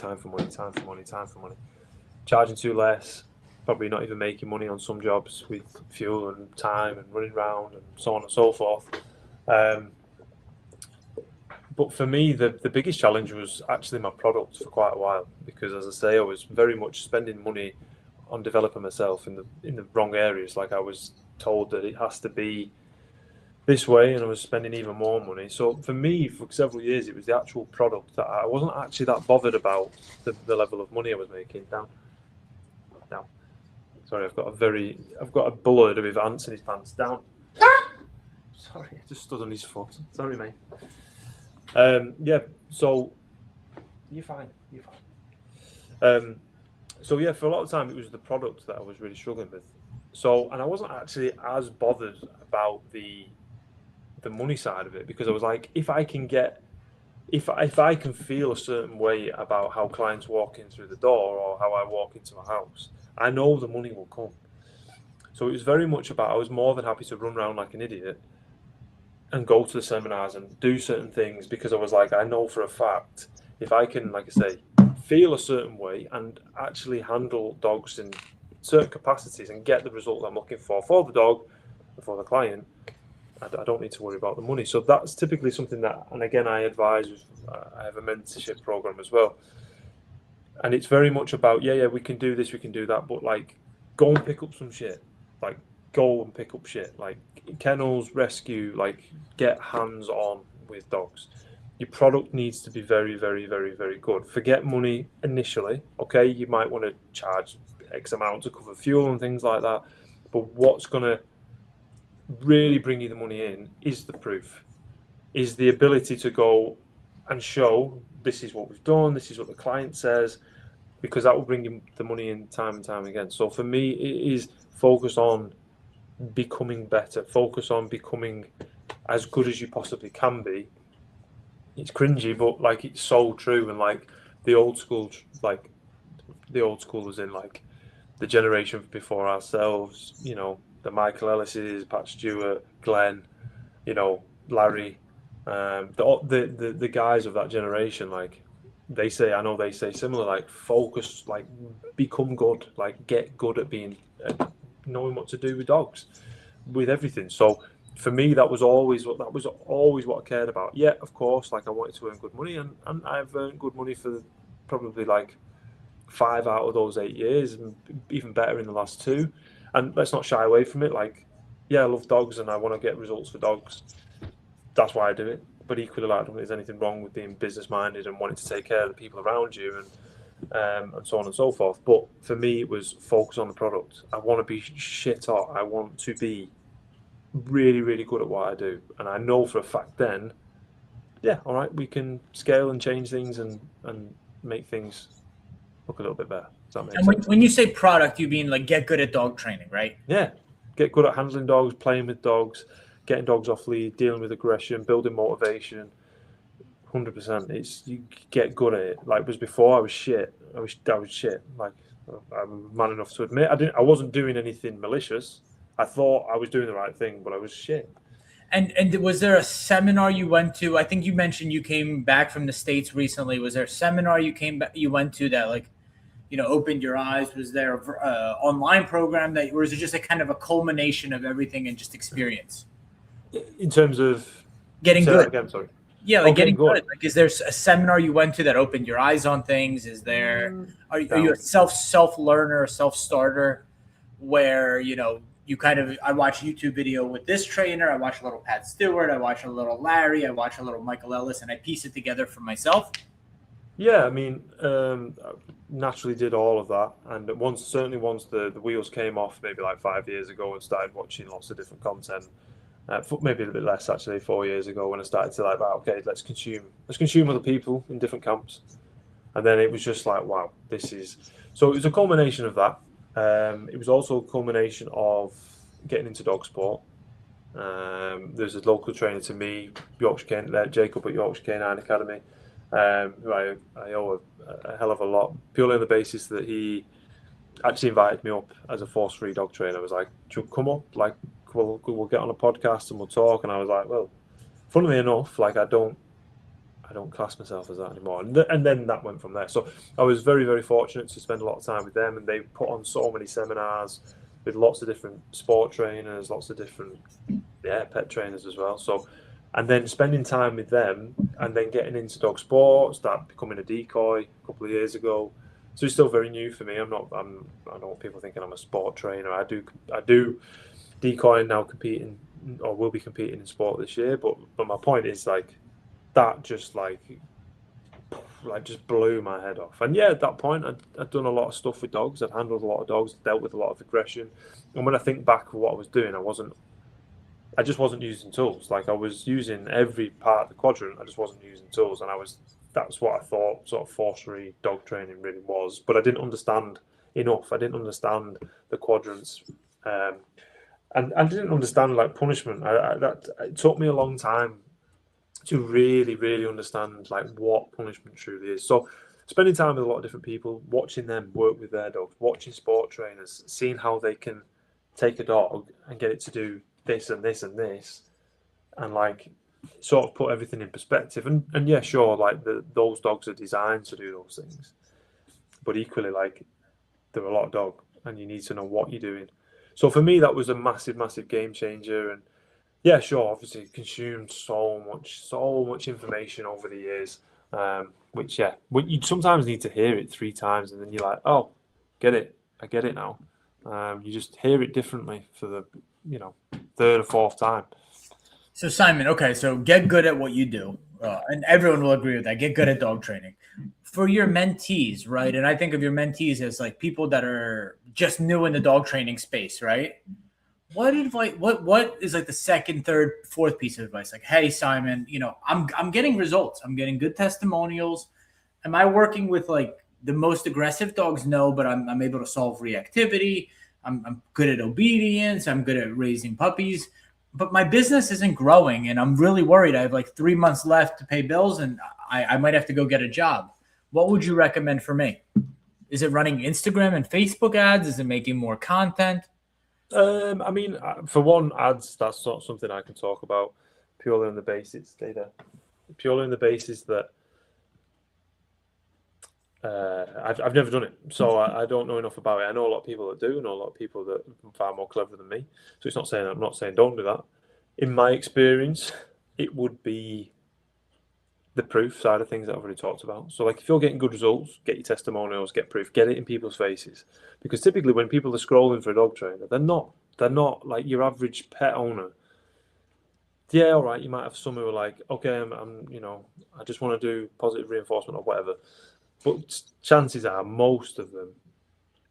charging too less, probably not even making money on some jobs with fuel and time and running around and so on and so forth. But for me, the biggest challenge was actually my product for quite a while, because as I say, I was very much spending money on developing myself in the wrong areas. Like, I was told that it has to be this way, and I was spending even more money. So for me, for several years, it was the actual product that I wasn't actually that bothered about the level of money I was making. Down. Sorry, I've got a bullard with ants in his pants down. Sorry, I just stood on his foot. Sorry, mate. Yeah, so you're fine. So yeah, for a lot of time it was the product that I was really struggling with. So, and I wasn't actually as bothered about the money side of it, because I was like, if I can feel a certain way about how clients walk in through the door or how I walk into a house, I know the money will come. So it was very much about, I was more than happy to run around like an idiot and go to the seminars and do certain things, because I was like, I know for a fact, if I can, like I say, feel a certain way and actually handle dogs in certain capacities and get the result I'm looking for the dog and for the client, I don't need to worry about the money. So that's typically something that, and again, I advise, I have a mentorship program as well. And it's very much about, yeah, we can do this, we can do that, but like, go and pick up some shit. Like, go and pick up shit. Like, kennels, rescue, like, get hands on with dogs. Your product needs to be very, very, very, very good. Forget money initially, okay? You might want to charge X amount to cover fuel and things like that. But what's going to really bring you the money in is the proof, is the ability to go and show, this is what we've done, this is what the client says, because that will bring you the money in time and time again. So for me, it is focus on becoming better, focus on becoming as good as you possibly can be. It's cringy, but like, it's so true. And like the old school, like the old schoolers in like the generation before ourselves, you know, the Michael Ellises, Pat Stewart, Glenn, you know, Larry, the guys of that generation, like they say similar, like focus, like become good, like get good at being, knowing what to do with dogs, with everything. So for me, that was always what I cared about. Yeah, of course, like I wanted to earn good money, and I've earned good money for probably like 5 out of those 8 years, and even better in the last 2. And let's not shy away from it. Like, yeah, I love dogs and I want to get results for dogs. That's why I do it. But equally, like, I don't think there's anything wrong with being business minded and wanting to take care of the people around you, and so on and so forth. But for me, it was focus on the product. I want to be shit hot. I want to be really, really good at what I do. And I know for a fact then, yeah, all right, we can scale and change things and make things look a little bit better. Does that make And sense? when you say product, you mean like get good at dog training, right? Yeah, get good at handling dogs, playing with dogs, getting dogs off lead, dealing with aggression, building motivation. 100%. It's, you get good at it. Like, was before, I was shit. I was shit. Like, I'm man enough to admit I wasn't doing anything malicious. I thought I was doing the right thing, but I was shit. And was there a seminar you went to? I think you mentioned you came back from the States recently. Was there a seminar you went to that, like, you know, opened your eyes? Was there a online program that, or is it just a kind of a culmination of everything and just experience? In terms of Getting good. again, sorry. Yeah, like getting good. good. Like, is there a seminar you went to that opened your eyes on things? Is there, are you a self learner, self starter, where, you know, you kind of, I watch a YouTube video with this trainer, I watch a little Pat Stewart, I watch a little Larry, I watch a little Michael Ellis, and I piece it together for myself? Yeah, I mean, naturally did all of that, and once the wheels came off, maybe like 5 years ago, and started watching lots of different content. Maybe a little bit less, actually, 4 years ago, when I started to like, right, okay, let's consume other people in different camps, and then it was just like, wow, this is. So it was a culmination of that. It was also a culmination of getting into dog sport. There's a local trainer to me, Jacob at Yorkshire Canine Academy, who I owe a hell of a lot, purely on the basis that he actually invited me up as a force-free dog trainer. I was like, do you come up? Like, we'll get on a podcast and we'll talk. And I was like, well, funnily enough, like, I don't class myself as that anymore. And then that went from there. So I was very, very fortunate to spend a lot of time with them, and they put on so many seminars with lots of different sport trainers, lots of different pet trainers as well. So, and then spending time with them, and then getting into dog sport, start becoming a decoy a couple of years ago. So it's still very new for me. I don't want people thinking I'm a sport trainer. I do decoying now, competing, or will be competing in sport this year. But my point is, like, that just like like just blew my head off. And yeah, at that point, I'd done a lot of stuff with dogs. I'd handled a lot of dogs, dealt with a lot of aggression. And when I think back of what I was doing, I just wasn't using tools. Like I was using every part of the quadrant. I just wasn't using tools, and that's what I thought sort of forcery dog training really was. But I didn't understand enough. I didn't understand the quadrants, and I didn't understand like punishment. It took me a long time to really, really understand like what punishment truly is. So spending time with a lot of different people, watching them work with their dogs, watching sport trainers, seeing how they can take a dog and get it to do this and this and this, and like sort of put everything in perspective. And yeah, sure, like those dogs are designed to do those things, but equally like they're a lot of dog, and you need to know what you're doing. So for me, that was a massive, massive game changer. And yeah, sure, obviously consumed so much information over the years, which yeah, you sometimes need to hear it 3 times, and then you're like, oh, get it, I get it now. You just hear it differently for the third or fourth time. So Simon, okay, so get good at what you do, and everyone will agree with that. Get good at dog training. For your mentees, right? And I think of your mentees as like people that are just new in the dog training space, right? What advice? What is like the second, third, fourth piece of advice? Like, hey, Simon, I'm getting results. I'm getting good testimonials. Am I working with like the most aggressive dogs? No, but I'm able to solve reactivity. I'm good at obedience. I'm good at raising puppies. But my business isn't growing, and I'm really worried. I have like 3 months left to pay bills, and I might have to go get a job. What would you recommend for me? Is it running Instagram and Facebook ads? Is it making more content? I mean, for one, ads, that's not something I can talk about purely on the basis, purely on the basis that I've never done it, so I don't know enough about it. I know a lot of people that do, and a lot of people that are far more clever than me. So I'm not saying don't do that. In my experience, it would be the proof side of things that I've already talked about. So like if you're getting good results, get your testimonials, get proof, get it in people's faces. Because typically when people are scrolling for a dog trainer, they're not like your average pet owner. Yeah, all right, you might have some who are like, okay, I just want to do positive reinforcement or whatever. But chances are most of them,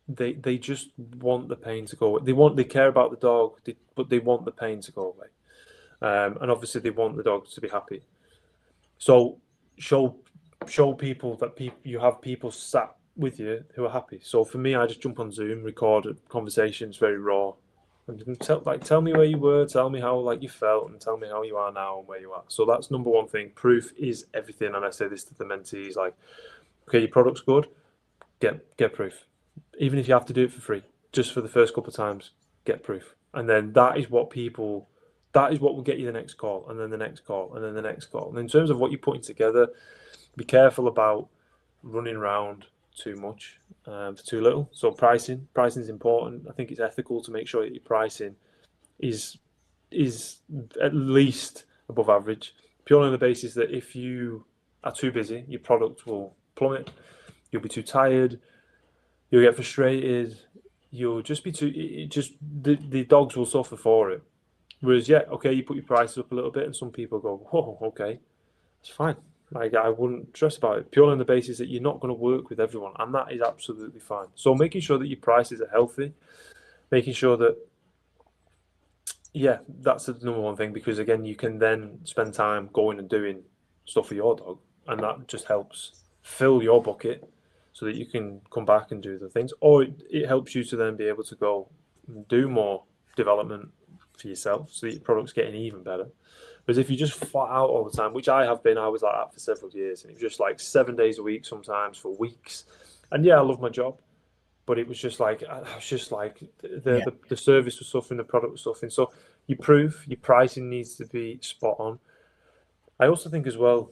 they just want the pain to go away. They care about the dog, but they want the pain to go away. And obviously they want the dog to be happy. So show people that you have people sat with you who are happy. So for me, I just jump on Zoom, record conversations very raw, and tell me where you were, tell me how like you felt, and tell me how you are now and where you are. So that's number one thing. Proof is everything, and I say this to the mentees: like, okay, your product's good, get proof, even if you have to do it for free, just for the first couple of times, get proof, and then that is what will get you the next call, and then the next call, and then the next call. And in terms of what you're putting together, be careful about running around too much for too little. So pricing is important. I think it's ethical to make sure that your pricing is at least above average, purely on the basis that if you are too busy, your product will plummet. You'll be too tired. You'll get frustrated. You'll just be the dogs will suffer for it. Whereas, yeah, okay, you put your prices up a little bit, and some people go, "Whoa, okay, it's fine." Like I wouldn't stress about it, purely on the basis that you're not going to work with everyone, and that is absolutely fine. So making sure that your prices are healthy, making sure that, yeah, that's the number one thing, because again, you can then spend time going and doing stuff for your dog, and that just helps fill your bucket so that you can come back and do the things, or it helps you to then be able to go and do more development for yourself so that your product's getting even better. Because if you just flat out all the time, which I have been, I was like that for several years, and it was just like 7 days a week, sometimes for weeks. And yeah, I love my job, but it was just like the service was suffering, the product was suffering. So your pricing needs to be spot on. I also think as well,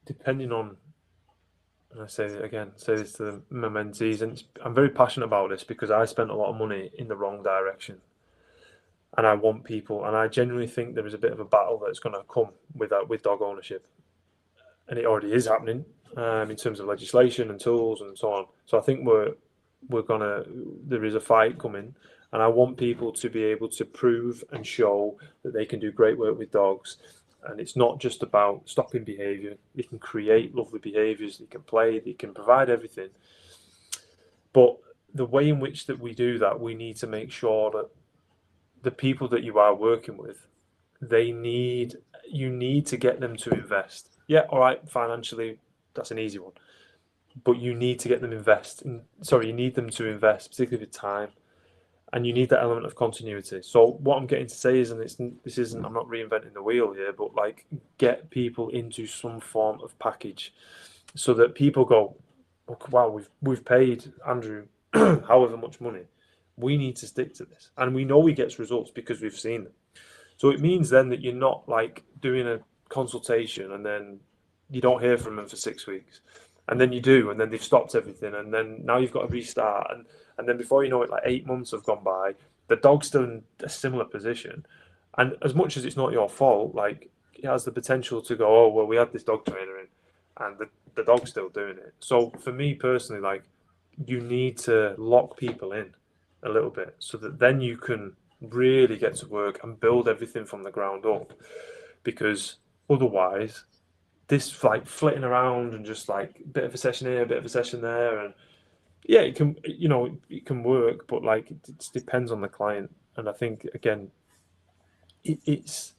depending on, and I say this to my mentees, and I'm very passionate about this because I spent a lot of money in the wrong direction. And I want people, and I genuinely think there is a bit of a battle that's going to come with dog ownership, and it already is happening in terms of legislation and tools and so on. So I think there is a fight coming, and I want people to be able to prove and show that they can do great work with dogs, And it's not just about stopping behavior. You can create lovely behaviors, you can play, you can provide everything. But the way in which that we do that, we need to make sure that the people that you are working with, you need to get them to invest. Yeah, all right, financially, that's an easy one. But you need to get them you need them to invest, particularly with time. And you need that element of continuity. So what I'm getting to say is, and this isn't, I'm not reinventing the wheel here, but like get people into some form of package so that people go, wow, we've paid Andrew however much money. We need to stick to this. And we know he gets results because we've seen them. So it means then that you're not like doing a consultation and then you don't hear from them for 6 weeks. And then you do, and then they've stopped everything, and then now you've got to restart. And then before you know it, like 8 months have gone by, the dog's still in a similar position. And as much as it's not your fault, like it has the potential to go, oh, well, we had this dog trainer in, and the dog's still doing it. So for me personally, like you need to lock people in a little bit so that then you can really get to work and build everything from the ground up. Because otherwise, this like flitting around and just like a bit of a session here, a bit of a session there, and yeah, it can, it can work, but like it depends on the client. And I think again, it's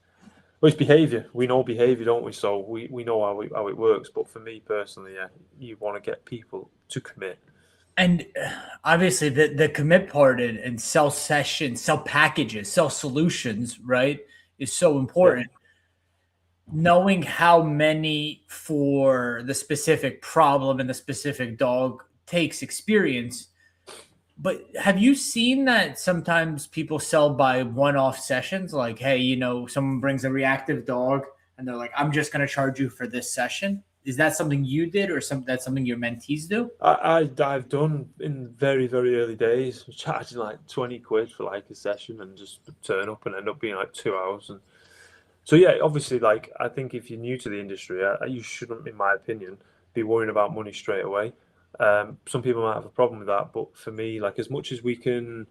behavior. We know behavior, don't we? So we know how it works. But for me personally, yeah, you want to get people to commit. And obviously, the commit part and sell sessions, sell packages, sell solutions, right, is so important. Yeah. Knowing how many for the specific problem and the specific dog takes experience. But have you seen that sometimes people sell by one-off sessions? Like, hey, someone brings a reactive dog and they're like, I'm just going to charge you for this session. Is that something you did, or that's something your mentees do? I've done in very, very early days, charging like 20 quid for like a session and just turn up and end up being like 2 hours. And so, yeah, obviously, like, I think if you're new to the industry, you shouldn't, in my opinion, be worrying about money straight away. Some people might have a problem with that, but for me, like, as much as we can,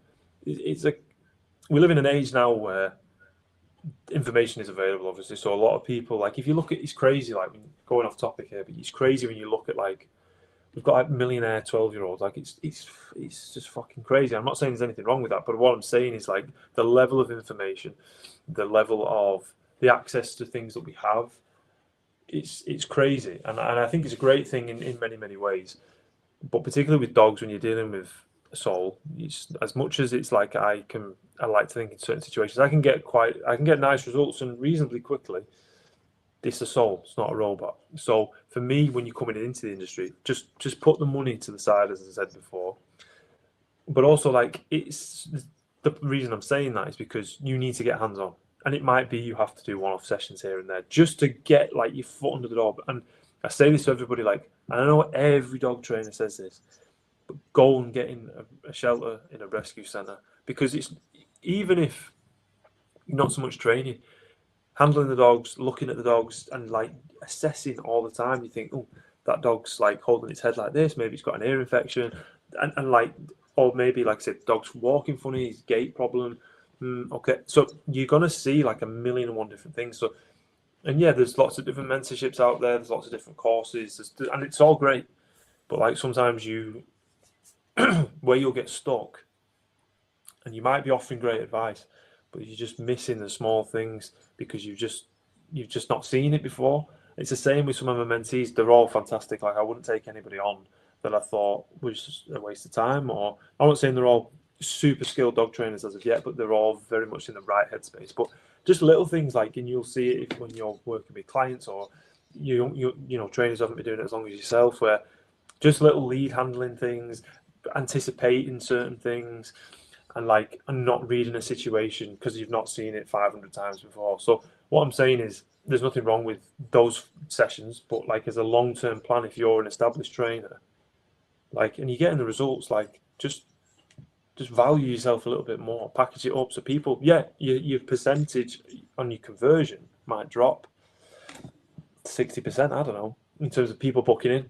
we live in an age now where information is available, obviously. So a lot of people, like, if you look at, it's crazy, like, going off topic here, but it's crazy when you look at, like, we've got like millionaire 12-year-olds. Like, it's just fucking crazy. I'm not saying there's anything wrong with that, but what I'm saying is, like, the level of information, the level of the access to things that we have, it's crazy. And I think it's a great thing in many, many ways. But particularly with dogs, when you're dealing with a soul, as much as it's like I like to think in certain situations, I can get nice results and reasonably quickly. It's a soul, it's not a robot. So for me, when you're coming into the industry, just put the money to the side, as I said before. But also, like, it's the reason I'm saying that is because you need to get hands on. And it might be you have to do one-off sessions here and there just to get like your foot under the door. And I say this to everybody, like, I know every dog trainer says this, but go and get in a shelter, in a rescue centre, because it's, even if not so much training, handling the dogs, looking at the dogs, and like assessing all the time. You think, oh, that dog's like holding its head like this. Maybe it's got an ear infection, and like, or maybe, like I said, dog's walking funny, his gait problem. Okay, so you're gonna see like 1,000,001 different things. So, and yeah, there's lots of different mentorships out there. There's lots of different courses, and it's all great. But like sometimes where you'll get stuck, and you might be offering great advice, but you're just missing the small things because you've just not seen it before. It's the same with some of my mentees. They're all fantastic. Like, I wouldn't take anybody on that I thought was just a waste of time. Or I'm not saying they're all super skilled dog trainers as of yet, but they're all very much in the right headspace. But just little things like, and you'll see it when you're working with clients, or trainers haven't been doing it as long as yourself, where just little lead handling things, anticipating certain things, and not reading a situation because you've not seen it 500 times before. So what I'm saying is, there's nothing wrong with those sessions, but like, as a long-term plan, if you're an established trainer, like, and you're getting the results, like, just value yourself a little bit more, package it up so people, your percentage on your conversion might drop 60%, I don't know, in terms of people booking in.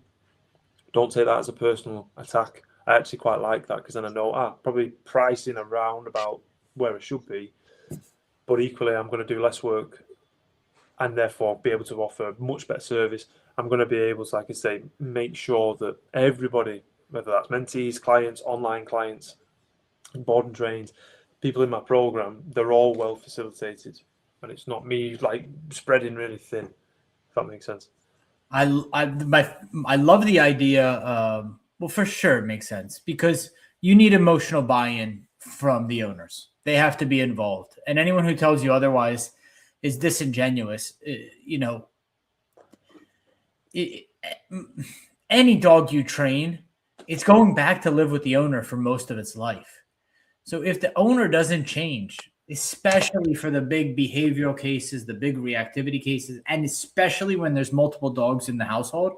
Don't take that as a personal attack. I actually quite like that, because then I know, probably pricing around about where it should be, but equally I'm going to do less work and therefore be able to offer much better service. I'm going to be able to, like I say, make sure that everybody, whether that's mentees, clients, online clients, board and trained, people in my program, they're all well facilitated, and it's not me like spreading really thin. If that makes sense. I love the idea. Well, for sure, it makes sense because you need emotional buy-in from the owners. They have to be involved, and anyone who tells you otherwise is disingenuous. You know, any dog you train, it's going back to live with the owner for most of its life. So if the owner doesn't change, especially for the big behavioral cases, the big reactivity cases, and especially when there's multiple dogs in the household,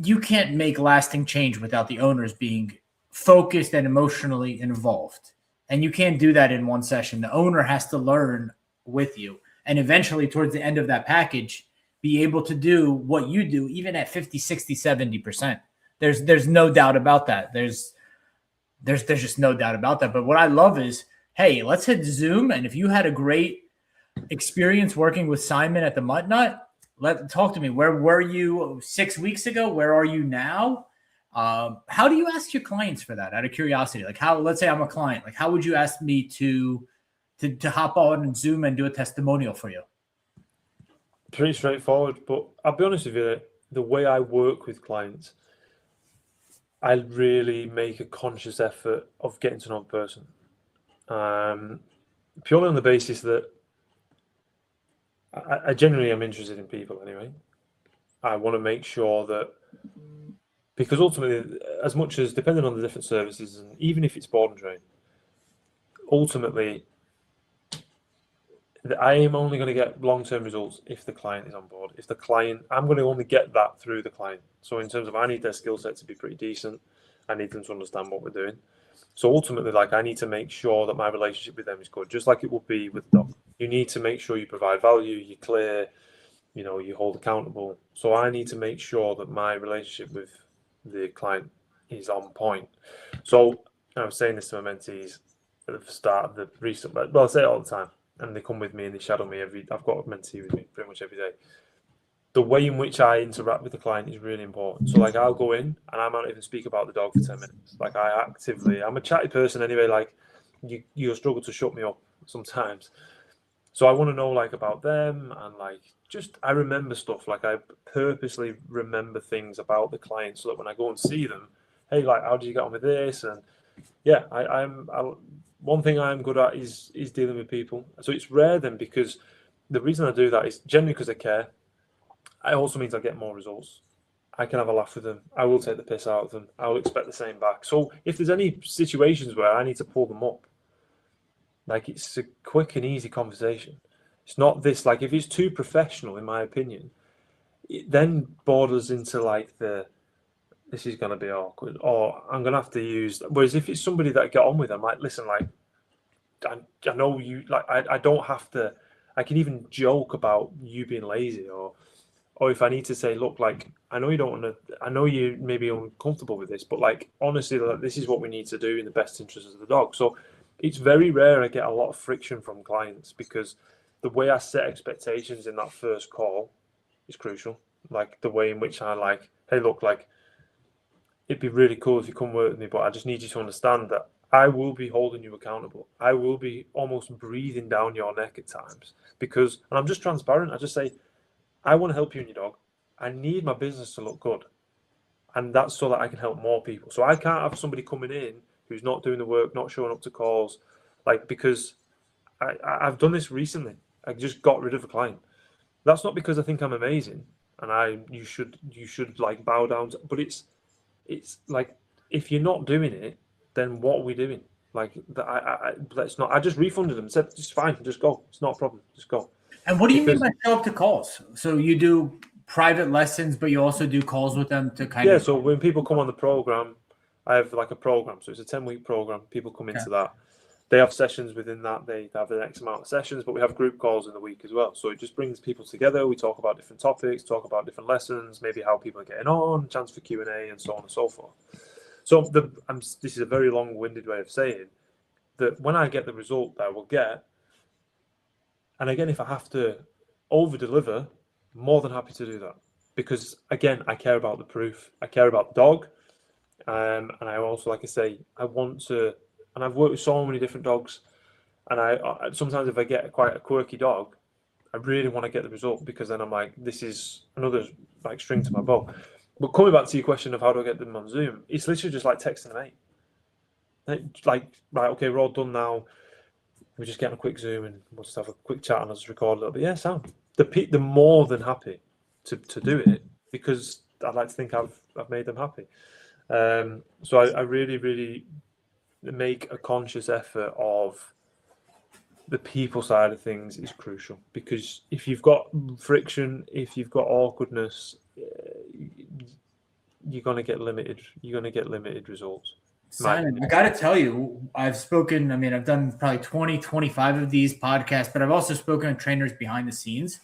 you can't make lasting change without the owners being focused and emotionally involved. And you can't do that in one session. The owner has to learn with you. And eventually, towards the end of that package, be able to do what you do, even at 50, 60, 70%. There's no doubt about that. There's just no doubt about that. But what I love is, hey, let's hit Zoom. And if you had a great experience working with Simon at the Mutt Nut, talk to me. Where were you 6 weeks ago? Where are you now? How do you ask your clients for that? Out of curiosity, like how? Let's say I'm a client. Like how would you ask me to hop on Zoom and do a testimonial for you? Pretty straightforward, but I'll be honest with you. The way I work with clients, I really make a conscious effort of getting to know the person, purely on the basis that I genuinely am interested in people anyway. I want to make sure that, because ultimately, as much as depending on the different services, and even if it's board and train, ultimately, I am only going to get long-term results if the client is on board. If the client, I'm going to only get that through the client. So in terms of, I need their skill set to be pretty decent. I need them to understand what we're doing. So ultimately, like, I need to make sure that my relationship with them is good, just like it will be with the dog. You need to make sure you provide value, you're clear, you know, you hold accountable. So I need to make sure that my relationship with the client is on point. So I was saying this to my mentees at the start of the recent, well, I say it all the time, and they come with me and they shadow me I've got a mentee with me pretty much every day. The way in which I interact with the client is really important. So like I'll go in and I might even speak about the dog for 10 minutes. Like I'm a chatty person anyway, like you'll struggle to shut me up sometimes. So I want to know like about them, and like just I remember stuff, like I purposely remember things about the client so that when I go and see them, hey, like how did you get on with this? And yeah, one thing I'm good at is dealing with people. So it's rare then, because the reason I do that is generally because I care. It also means I get more results. I can have a laugh with them. I will take the piss out of them. I will expect the same back. So if there's any situations where I need to pull them up, like it's a quick and easy conversation. It's not this, like if it's too professional, in my opinion, it then borders into like this is going to be awkward, or I'm going to have to use. Whereas if it's somebody that I get on with, I'm like, listen, like I know you, like I don't have to. I can even joke about you being lazy, or if I need to say, look, like I know you don't want to. I know you may be uncomfortable with this, but like honestly, like, this is what we need to do in the best interest of the dog. So it's very rare I get a lot of friction from clients, because the way I set expectations in that first call is crucial. Like the way in which I like, hey, look, like it'd be really cool if you come work with me, but I just need you to understand that I will be holding you accountable. I will be almost breathing down your neck at times, because, and I'm just transparent. I just say, I want to help you and your dog. I need my business to look good. And that's so that I can help more people. So I can't have somebody coming in who's not doing the work, not showing up to calls, like, because I've done this recently. I just got rid of a client. That's not because I think I'm amazing and you should like bow down to, but it's like, if you're not doing it, then what are we doing? Like let's not. I just refunded them. Said it's fine. Just go. It's not a problem. Just go. And what do you mean by show up to calls? So you do private lessons, but you also do calls with them to kind of. So when people come on the program, I have like a program. So it's a 10-week program. People come into that. They have sessions within that. They have the X amount of sessions, but we have group calls in the week as well. So it just brings people together. We talk about different topics, talk about different lessons, maybe how people are getting on, chance for Q&A, and so on and so forth. So this is a very long-winded way of saying that when I get the result that I will get, and again, if I have to over deliver, more than happy to do that, because again, I care about the proof. I care about the dog, and I also, like I say, I want to. And I've worked with so many different dogs, and I sometimes if I get quite a quirky dog, I really want to get the result, because then I'm like, this is another like string to my bow. But coming back to your question of how do I get them on Zoom, it's literally just like texting a mate. Like, right, okay, we're all done now. We just get on a quick Zoom and we'll just have a quick chat and I'll just record a little bit. Yeah, Sam. They're more than happy to do it, because I'd like to think I've made them happy. So I really, really make a conscious effort of the people side of things is crucial, because if you've got friction, if you've got awkwardness, you're going to get limited. You're going to get limited results. Simon, I got to tell you, I've spoken, I mean, I've done probably 20, 25 of these podcasts, but I've also spoken to trainers behind the scenes.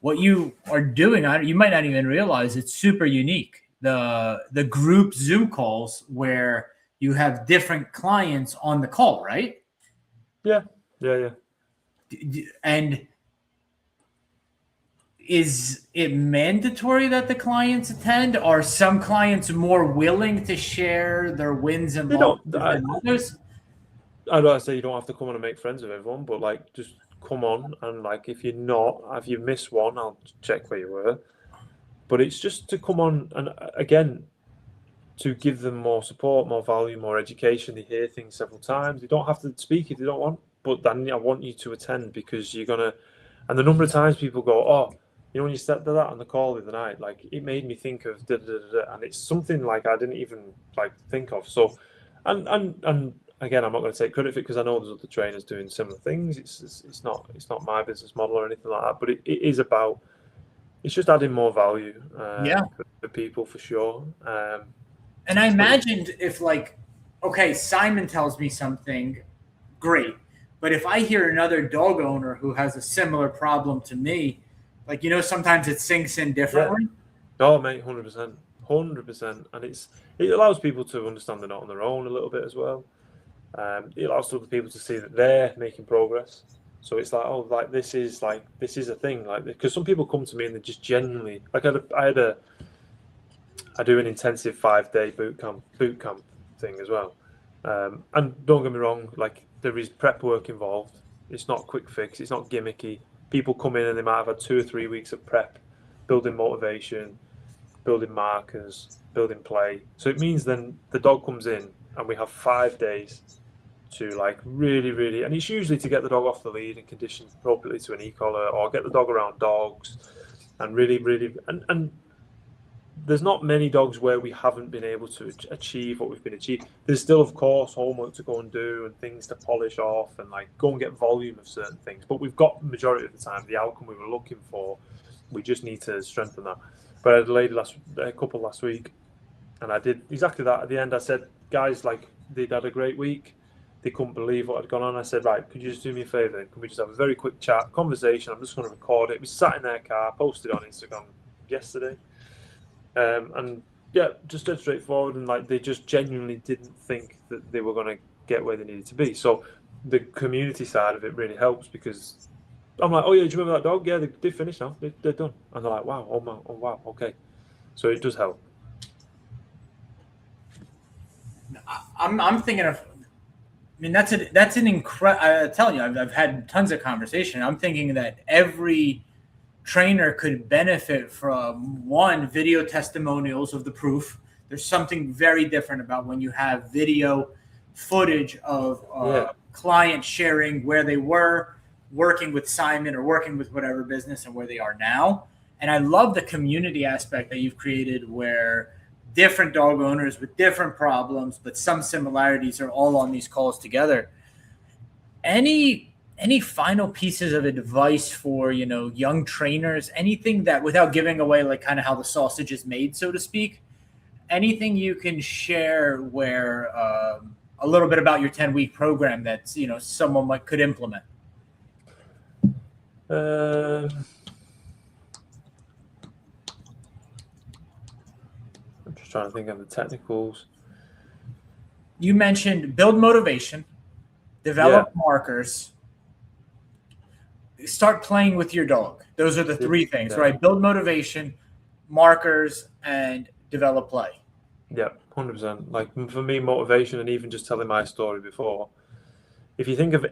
What you are doing, you might not even realize, it's super unique. The group Zoom calls where you have different clients on the call, right? Yeah. And is it mandatory that the clients attend? Are some clients more willing to share their wins and losses than others? I don't say you don't have to come on and make friends with everyone, but like, just come on, and like, if you miss one, I'll check where you were. But it's just to come on and again, to give them more support, more value, more education. They hear things several times. They don't have to speak if they don't want, but then I want you to attend, because you're gonna. And the number of times people go, oh, you know, when you said that on the call the other night, like, it made me think of da, da, da, da, and it's something like I didn't even like think of. So, and again, I'm not going to take credit for it, because I know there's other trainers doing similar things. It's not my business model or anything like that, but it is about. It's just adding more value for people, for sure. And I imagined if, like, okay, Simon tells me something, great. But if I hear another dog owner who has a similar problem to me, like, you know, sometimes it sinks in differently. Yeah. Oh, mate, 100%. 100%. And it allows people to understand they're not on their own a little bit as well. It allows other people to see that they're making progress. So it's like, oh, like, this is a thing, like, because some people come to me and they just genuinely, like, I do an intensive 5-day boot camp thing as well. And don't get me wrong, like, there is prep work involved. It's not quick fix. It's not gimmicky. People come in and they might have had 2 or 3 weeks of prep, building motivation, building markers, building play. So it means then the dog comes in and we have 5 days to, like, really, really, and it's usually to get the dog off the lead and condition appropriately to an e-collar, or get the dog around dogs, and really, really, and there's not many dogs where we haven't been able to achieve what we've been achieving. There's still, of course, homework to go and do and things to polish off and, like, go and get volume of certain things. But we've got, majority of the time, the outcome we were looking for. We just need to strengthen that. But I had a couple last week, and I did exactly that. At the end, I said, guys, like, they'd had a great week. They couldn't believe what had gone on. I said, right, could you just do me a favour? Can we just have a very quick chat, conversation? I'm just going to record it. We sat in their car, posted on Instagram yesterday. And yeah, just dead straightforward, and, like, they just genuinely didn't think that they were going to get where they needed to be. So the community side of it really helps, because I'm like, oh yeah, do you remember that dog? Yeah, they finished now. They're done. And they're like, wow, oh wow, okay. So it does help. I'm thinking of. I mean, that's an incredible. I'm telling you, I've had tons of conversation. I'm thinking that every trainer could benefit from, one, video testimonials of the proof. There's something very different about when you have video footage of clients sharing where they were working with Simon or working with whatever business and where they are now. And I love the community aspect that you've created, where different dog owners with different problems, but some similarities, are all on these calls together. Any final pieces of advice for, you know, young trainers? Anything that, without giving away, like, kind of how the sausage is made, so to speak, anything you can share where a little bit about your 10-week program that, you know, someone could implement? I'm just trying to think of the technicals. You mentioned build motivation, develop markers, start playing with your dog. Those are the three things, Yeah. right? Build motivation, markers, and develop play. Yeah, 100%. Like for me, motivation, and even just telling my story before, if you think of,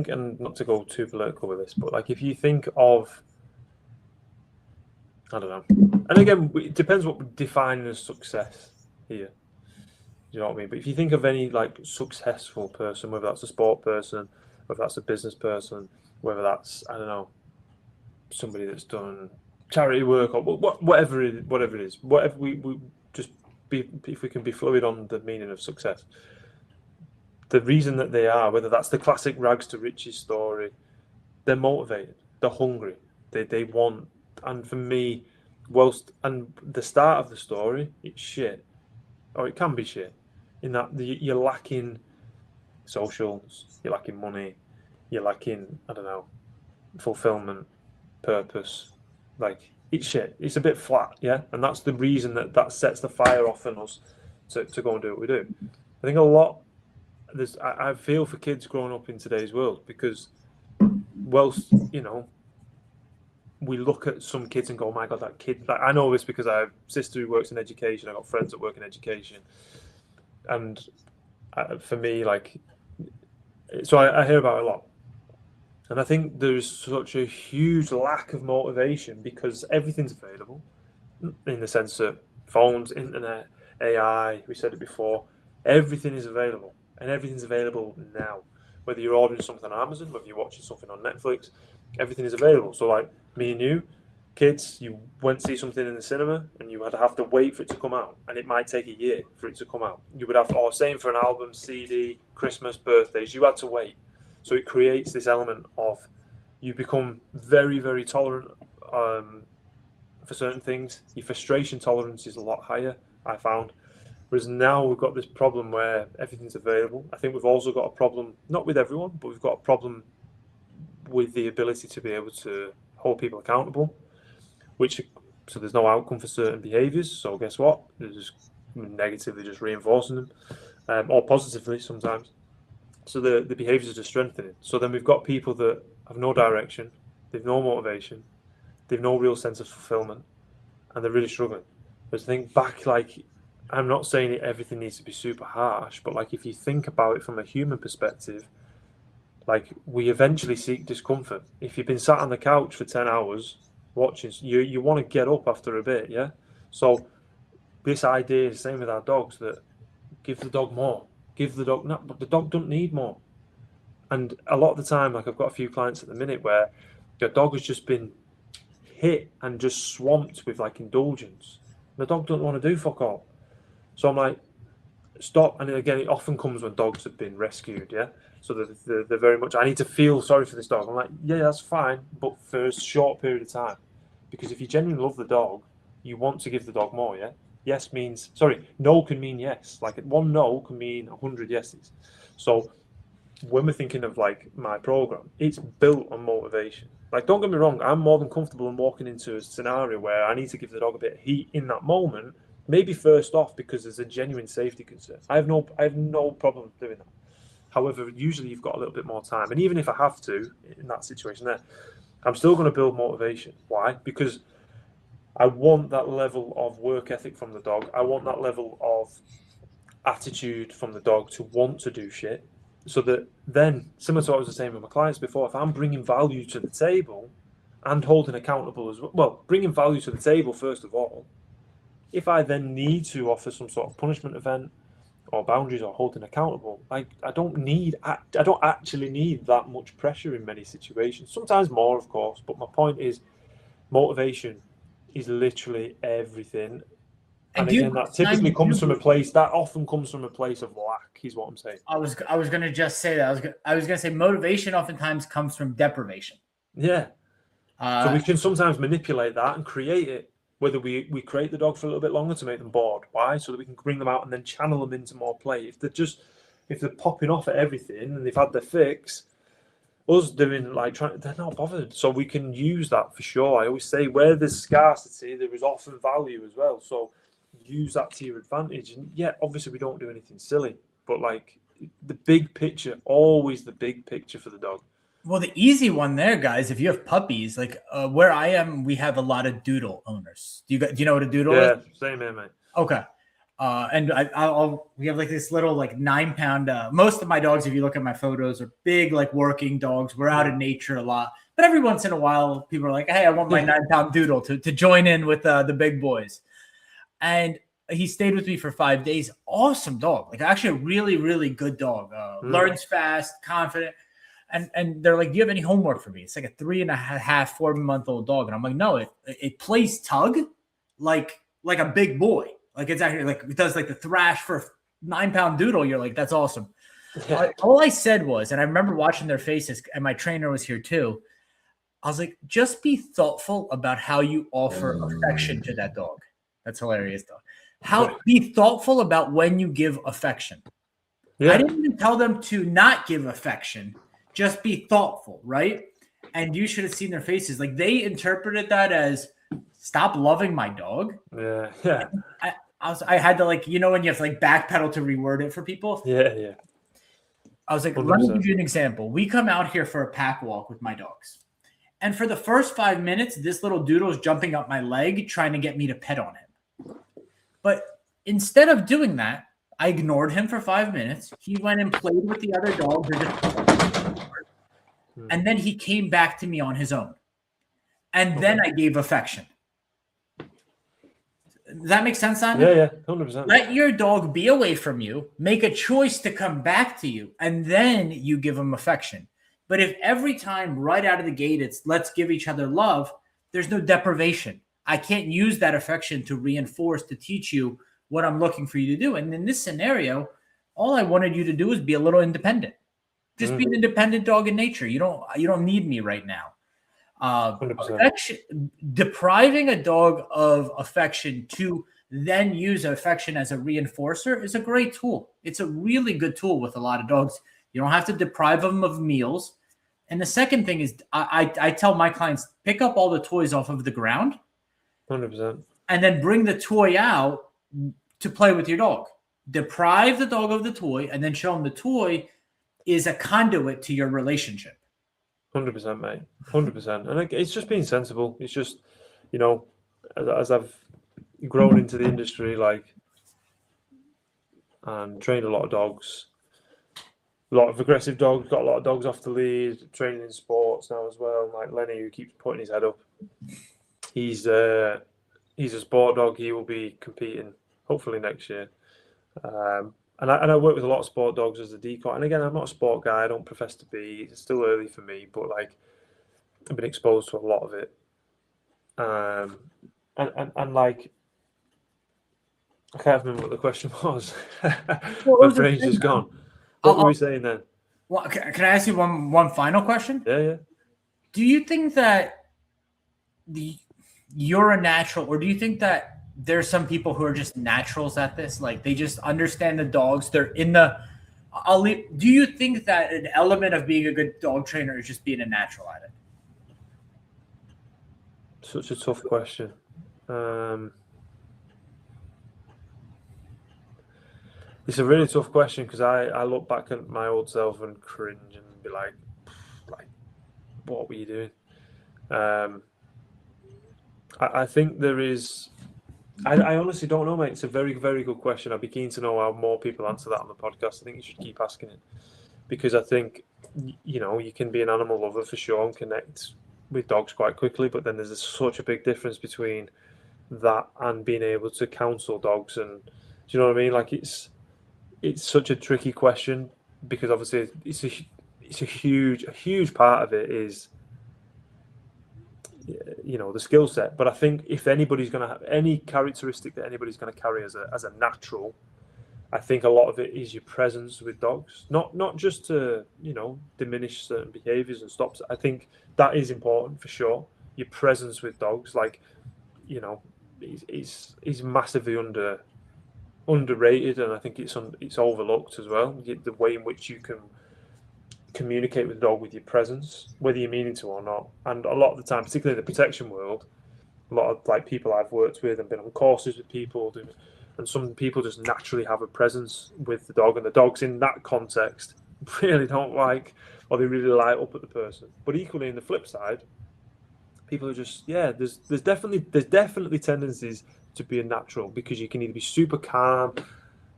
and not to go too political with this, but like if you think of, I don't know, and again, it depends what we're defining as success here. You know what I mean? But if you think of any like successful person, whether that's a sport person, whether that's a business person, whether that's, I don't know, somebody that's done charity work or whatever it is, whatever we just be, if we can be fluid on the meaning of success. The reason that they are, whether that's the classic rags to riches story, they're motivated, they're hungry, they want, and for me, whilst and the start of the story, it's shit, or it can be shit, in that you're lacking socials, you're lacking money, you're lacking, I don't know, fulfillment, purpose, like it's shit. It's a bit flat, yeah, and that's the reason that sets the fire off in us to go and do what we do. I think a lot. I feel for kids growing up in today's world because, whilst we look at some kids and go, "Oh my god, that kid!" Like, I know this because I have a sister who works in education. I got friends that work in education, and for me, like, so I hear about it a lot. And I think there's such a huge lack of motivation because everything's available in the sense of phones, internet, AI. We said it before. Everything is available, and everything's available now. Whether you're ordering something on Amazon, whether you're watching something on Netflix, everything is available. So, like me and you, kids, you went to see something in the cinema, and you had to have to wait for it to come out, and it might take a year for it to come out. You would have, or same for an album, CD, Christmas, birthdays. You had to wait. So it creates this element of you become very, very tolerant for certain things. Your frustration tolerance is a lot higher, I found. Whereas now we've got this problem where everything's available. I think we've also got a problem, not with everyone, but we've got a problem with the ability to be able to hold people accountable, so there's no outcome for certain behaviours. So guess what? They're just negatively just reinforcing them, or positively sometimes. So the behaviours are just strengthening. So then we've got people that have no direction, they've no motivation, they've no real sense of fulfillment, and they're really struggling. But to think back, like, I'm not saying that everything needs to be super harsh, but like if you think about it from a human perspective, like we eventually seek discomfort. If you've been sat on the couch for 10 hours watching, you want to get up after a bit, yeah? So this idea is the same with our dogs, that give the dog more. Give the dog, no, but the dog doesn't need more. And a lot of the time, like I've got a few clients at the minute where your dog has just been hit and just swamped with like indulgence. The dog doesn't want to do fuck all. So I'm like, stop. And again, it often comes when dogs have been rescued, yeah? So they're very much, I need to feel sorry for this dog. I'm like, yeah, that's fine, but for a short period of time. Because if you genuinely love the dog, you want to give the dog more, yeah? Yes means, sorry, no can mean yes. Like one no can mean 100 yeses. So when we're thinking of like my program, it's built on motivation. Like, don't get me wrong, I'm more than comfortable in walking into a scenario where I need to give the dog a bit of heat in that moment. Maybe first off because there's a genuine safety concern. I have no problem doing that. However, usually you've got a little bit more time, and even if I have to in that situation, there, I'm still going to build motivation. Why? Because I want that level of work ethic from the dog. I want that level of attitude from the dog to want to do shit. So that then, similar to what I was saying with my clients before, if I'm bringing value to the table and holding accountable as well, bringing value to the table first of all, if I then need to offer some sort of punishment event or boundaries or holding accountable, I don't actually need that much pressure in many situations. Sometimes more, of course, but my point is motivation is literally everything. And again, that typically comes from a place that often comes from a place of lack, is what I'm saying. I was gonna just say that. I was gonna say motivation oftentimes comes from deprivation. Yeah. So we can sometimes manipulate that and create it. Whether we create the dog for a little bit longer to make them bored. Why? So that we can bring them out and then channel them into more play. If they're popping off at everything and they've had their fix, us doing they're not bothered. So we can use that for sure. I always say where there's scarcity, there is often value as well. So use that to your advantage. And yeah, obviously we don't do anything silly, but like the big picture, always the big picture for the dog. Well, the easy one there, guys, if you have puppies, like where I am, we have a lot of doodle owners. Do you know what a doodle is? Yeah, same here, mate. Okay. And we have like this little like 9 pound. Most of my dogs, if you look at my photos, are big like working dogs. We're out in nature a lot, but every once in a while, people are like, "Hey, I want my 9 pound doodle to join in with the big boys." And he stayed with me for 5 days. Awesome dog, like actually a really really good dog. Learns fast, confident. And they're like, "Do you have any homework for me?" It's like a 3.5, 4 month old dog, and I'm like, "No, it plays tug like a big boy." Like it's actually like it does like the thrash for a 9 pound doodle. You're like, that's awesome. Yeah. All I said was, and I remember watching their faces, and my trainer was here too. I was like, just be thoughtful about how you offer affection to that dog. That's hilarious, though. Be thoughtful about when you give affection. Yeah. I didn't even tell them to not give affection. Just be thoughtful, right? And you should have seen their faces. Like they interpreted that as stop loving my dog. Yeah. Yeah. I had to like, when you have to like backpedal to reword it for people. Yeah. Yeah. I was like, 100%. let me give you an example. We come out here for a pack walk with my dogs. And for the first 5 minutes, this little doodle is jumping up my leg, trying to get me to pet on him. But instead of doing that, I ignored him for 5 minutes. He went and played with the other dogs. And then he came back to me on his own. And then I gave affection. Does that make sense, Simon? Yeah, 100%. Let your dog be away from you, make a choice to come back to you, and then you give him affection. But if every time right out of the gate it's let's give each other love, there's no deprivation. I can't use that affection to reinforce, to teach you what I'm looking for you to do. And in this scenario, all I wanted you to do is be a little independent. Just be an independent dog in nature. You don't need me right now. 100%. Depriving a dog of affection to then use affection as a reinforcer is a great tool. It's a really good tool with a lot of dogs. You don't have to deprive them of meals. And the second thing is I tell my clients, pick up all the toys off of the ground 100%. and then bring the toy out to play with your dog. Deprive the dog of the toy and then show them the toy is a conduit to your relationship. 100%, mate. 100%. And it's just being sensible. It's just, as I've grown into the industry, and trained a lot of dogs, a lot of aggressive dogs, got a lot of dogs off the lead, training in sports now as well. Like Lenny, who keeps putting his head up. He's a sport dog. He will be competing hopefully next year. And I work with a lot of sport dogs as a decoy. And again, I'm not a sport guy. I don't profess to be. It's still early for me, but I've been exposed to a lot of it. And I can't remember what the question was. My brain's just gone. What were we saying then? Well, can I ask you one final question? Yeah. Do you think that you're a natural, or do you think that there's some people who are just naturals at this? Like they just understand the dogs. They're in the. Do you think that an element of being a good dog trainer is just being a natural at it? Such a tough question. It's a really tough question because I look back at my old self and cringe and be like, what were you doing? I think there is. I honestly don't know, mate. It's a very, very good question. I'd be keen to know how more people answer that on the podcast. I think you should keep asking it because I think, you can be an animal lover for sure and connect with dogs quite quickly, but then there's such a big difference between that and being able to counsel dogs. And do you know what I mean? Like it's such a tricky question because obviously it's a huge part of it is the skill set. But I think if anybody's going to have any characteristic that anybody's going to carry as a natural, I think a lot of it is your presence with dogs, not just to diminish certain behaviors and stops. I think that is important for sure. Your presence with dogs, is massively underrated, and I think it's overlooked as well. The way in which you can communicate with the dog with your presence, whether you're meaning to or not. And a lot of the time, particularly in the protection world, a lot of people I've worked with and been on courses with people, and some people just naturally have a presence with the dog, and the dogs in that context really don't like or they really light up at the person. But equally, in the flip side, people are just there's definitely tendencies to be a natural, because you can either be super calm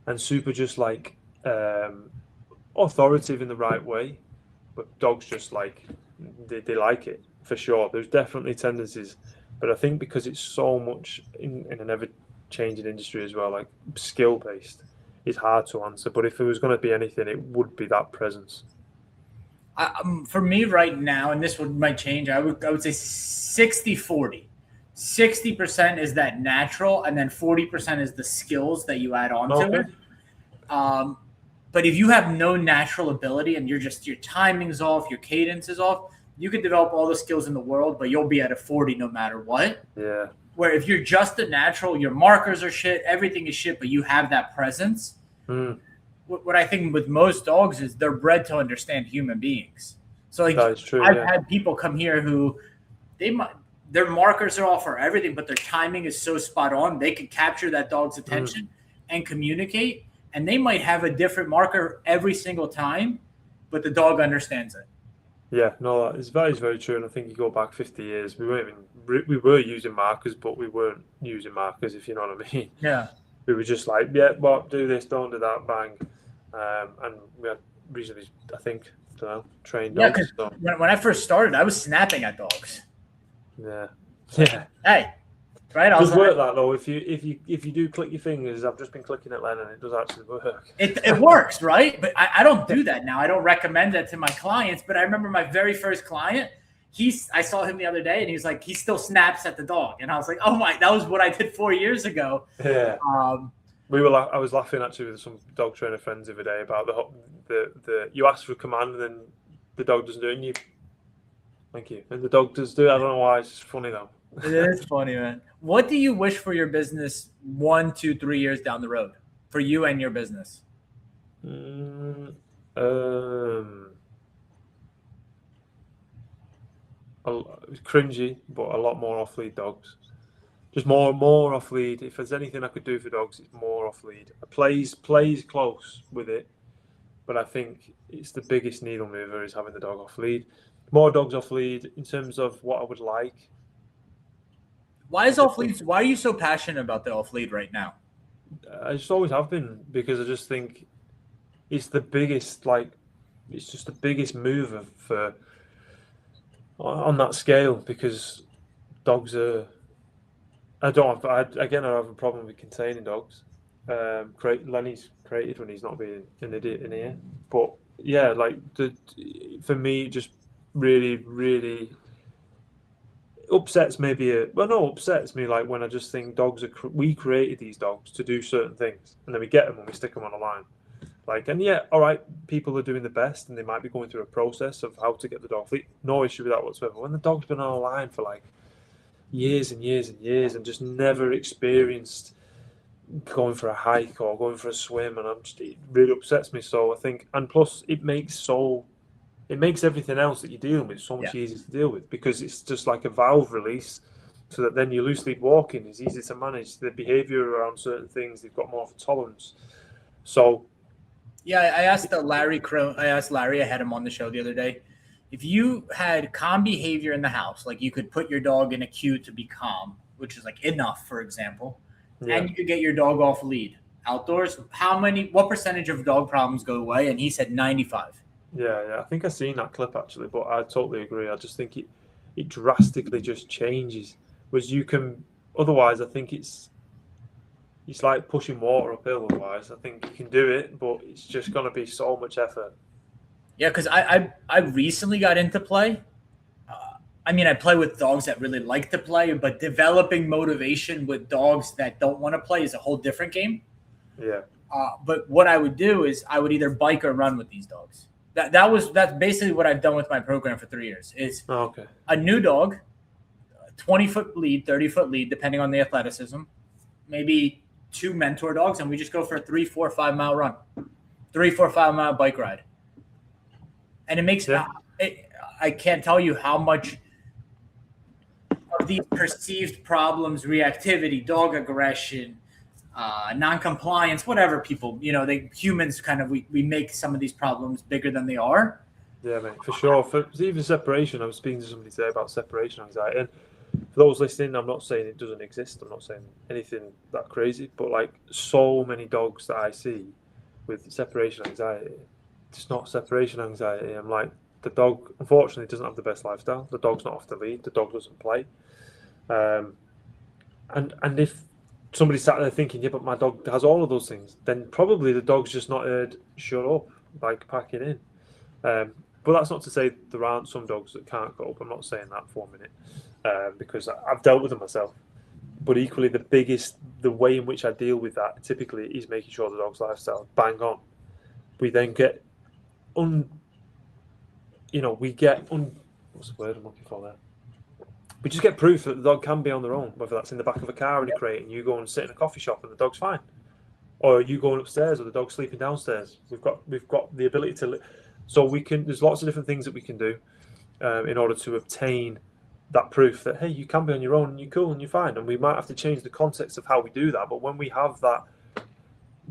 and super just like authoritative in the right way, but dogs just like they like it for sure. There's definitely tendencies, but I think because it's so much in an ever changing industry as well, like skill based, it's hard to answer. But if it was going to be anything, it would be that presence. For me right now, and might change, I would say 60-40. 60% is that natural, and then 40% is the skills that you add on to it. But if you have no natural ability and your timing's off, your cadence is off, you could develop all the skills in the world, but you'll be at a 40 no matter what. Yeah. Where if you're just a natural, your markers are shit, everything is shit, but you have that presence. What I think with most dogs is they're bred to understand human beings. So like that is true, I've had people come here who their markers are off for everything, but their timing is so spot on. They can capture that dog's attention and communicate, and they might have a different marker every single time, but the dog understands it. Yeah, no, that is very true. And I think you go back 50 years, we were using markers, but we weren't using markers, if you know what I mean. Yeah. We were just like, yeah, well, do this, don't do that, bang. And we had reasonably, I think, trained dogs. Yeah, because when I first started, I was snapping at dogs. Yeah. Hey, right? It does work that though. If you do click your fingers, I've just been clicking it, Lennon. It does actually work. It works, right? But I don't do that now. I don't recommend that to my clients. But I remember my very first client. I saw him the other day, and he was like, he still snaps at the dog, and I was like, oh my, that was what I did 4 years ago. Yeah. I was laughing actually with some dog trainer friends the other day about the you ask for a command and then the dog doesn't do it, and you thank you, and the dog does do it. I don't know why. It's just funny though. It is funny, man. What do you wish for your business 1, 2, 3 years down the road for you and your business? Cringy, but a lot more off-lead dogs. Just more off-lead. If there's anything I could do for dogs, it's more off-lead. Plays close with it, but I think it's the biggest needle mover is having the dog off-lead. More dogs off-lead in terms of what I would like. Why is off-lead? Why are you so passionate about the off-lead right now? I just always have been, because I just think it's the biggest, it's just the biggest mover on that scale, because dogs are. I have a problem with containing dogs. Lenny's created when he's not being an idiot in here, but yeah, for me, just really upsets me like when I just think we created these dogs to do certain things, and then we get them and we stick them on a line. All right, people are doing the best and they might be going through a process of how to get the dog fleet. No issue with that whatsoever. When the dog's been on a line for years and years and years and just never experienced going for a hike or going for a swim, and it really upsets me. So I think, and plus it makes everything else that you're dealing with so much easier to deal with, because it's just like a valve release, so that then your loose lead walking is easy to manage. The behavior around certain things, they've got more of a tolerance. So yeah, I asked Larry, I had him on the show the other day. If you had calm behavior in the house, like you could put your dog in a cue to be calm, which is like enough, for example, and you could get your dog off lead outdoors, what percentage of dog problems go away? And he said 95. Yeah. I think I've seen that clip actually, but I totally agree. I just think it drastically just changes. Otherwise, I think it's like pushing water uphill. Otherwise, I think you can do it, but it's just going to be so much effort. Yeah, because I recently got into play. I play with dogs that really like to play, but developing motivation with dogs that don't want to play is a whole different game. Yeah. But what I would do is I would either bike or run with these dogs. That's basically what I've done with my program for 3 years. Is a new dog, 20-foot lead, 30-foot lead, depending on the athleticism, maybe 2 mentor dogs, and we just go for a 3, 4, 5 mile run, 3, 4, 5 mile bike ride. And it makes I can't tell you how much of these perceived problems, reactivity, dog aggression, non-compliance, whatever people, humans kind of, we make some of these problems bigger than they are. Yeah, mate, for sure. For even separation, I was speaking to somebody today about separation anxiety. And for those listening, I'm not saying it doesn't exist. I'm not saying anything that crazy, but like so many dogs that I see with separation anxiety, it's not separation anxiety. I'm like, the dog, unfortunately, doesn't have the best lifestyle. The dog's not off the lead. The dog doesn't play. Um, and if somebody sat there thinking, yeah, but my dog has all of those things, then probably the dog's just not heard, shut up, like pack it in. But that's not to say there aren't some dogs that can't cope. I'm not saying that for a minute, because I've dealt with them myself. But equally, the way in which I deal with that typically is making sure the dog's lifestyle bang on. We then get what's the word I'm looking for there? We just get proof that the dog can be on their own, whether that's in the back of a car in a crate and you go and sit in a coffee shop and the dog's fine, or you going upstairs or the dog's sleeping downstairs. We've got the ability to, so we can. There's lots of different things that we can do in order to obtain that proof that hey, you can be on your own and you're cool and you're fine. And we might have to change the context of how we do that, but when we have that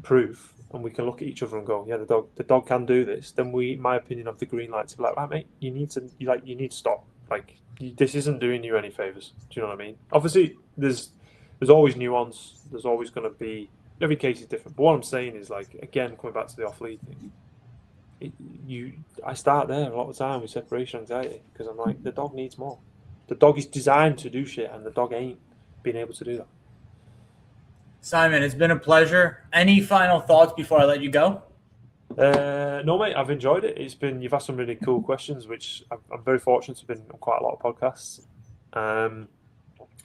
proof and we can look at each other and go, yeah, the dog can do this, then we, in my opinion, have the green light to be like, right, mate, you need to stop. Like this isn't doing you any favors. Do you know what I mean? Obviously, there's always nuance. There's always going to be, every case is different. But what I'm saying is, like, again, coming back to the off lead thing, I start there a lot of the time with separation anxiety because I'm like, the dog needs more. The dog is designed to do shit, and the dog ain't being able to do that. Simon, it's been a pleasure. Any final thoughts before I let you go? No, mate, I've enjoyed it. You've asked some really cool questions, which I'm very fortunate to have been on quite a lot of podcasts. And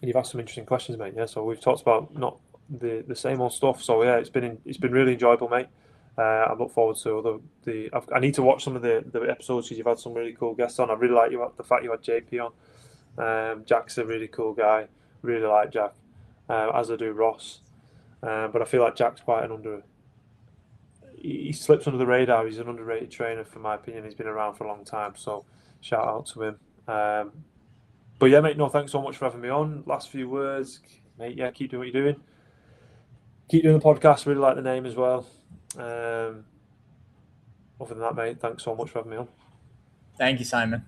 you've asked some interesting questions, mate. Yeah, so we've talked about not the same old stuff. So yeah, it's been really enjoyable, mate. I look forward to I need to watch some of the episodes because you've had some really cool guests on. I really like the fact you had JP on. Jack's a really cool guy. Really like Jack, as I do Ross. But I feel like Jack's quite he slips under the radar. He's an underrated trainer, for my opinion. He's been around for a long time, so shout out to him. But yeah, mate, no, thanks so much for having me on. Last few words, mate. Yeah, keep doing what you're doing. Keep doing the podcast. Really like the name as well. Other than that, mate, thanks so much for having me on. Thank you, Simon.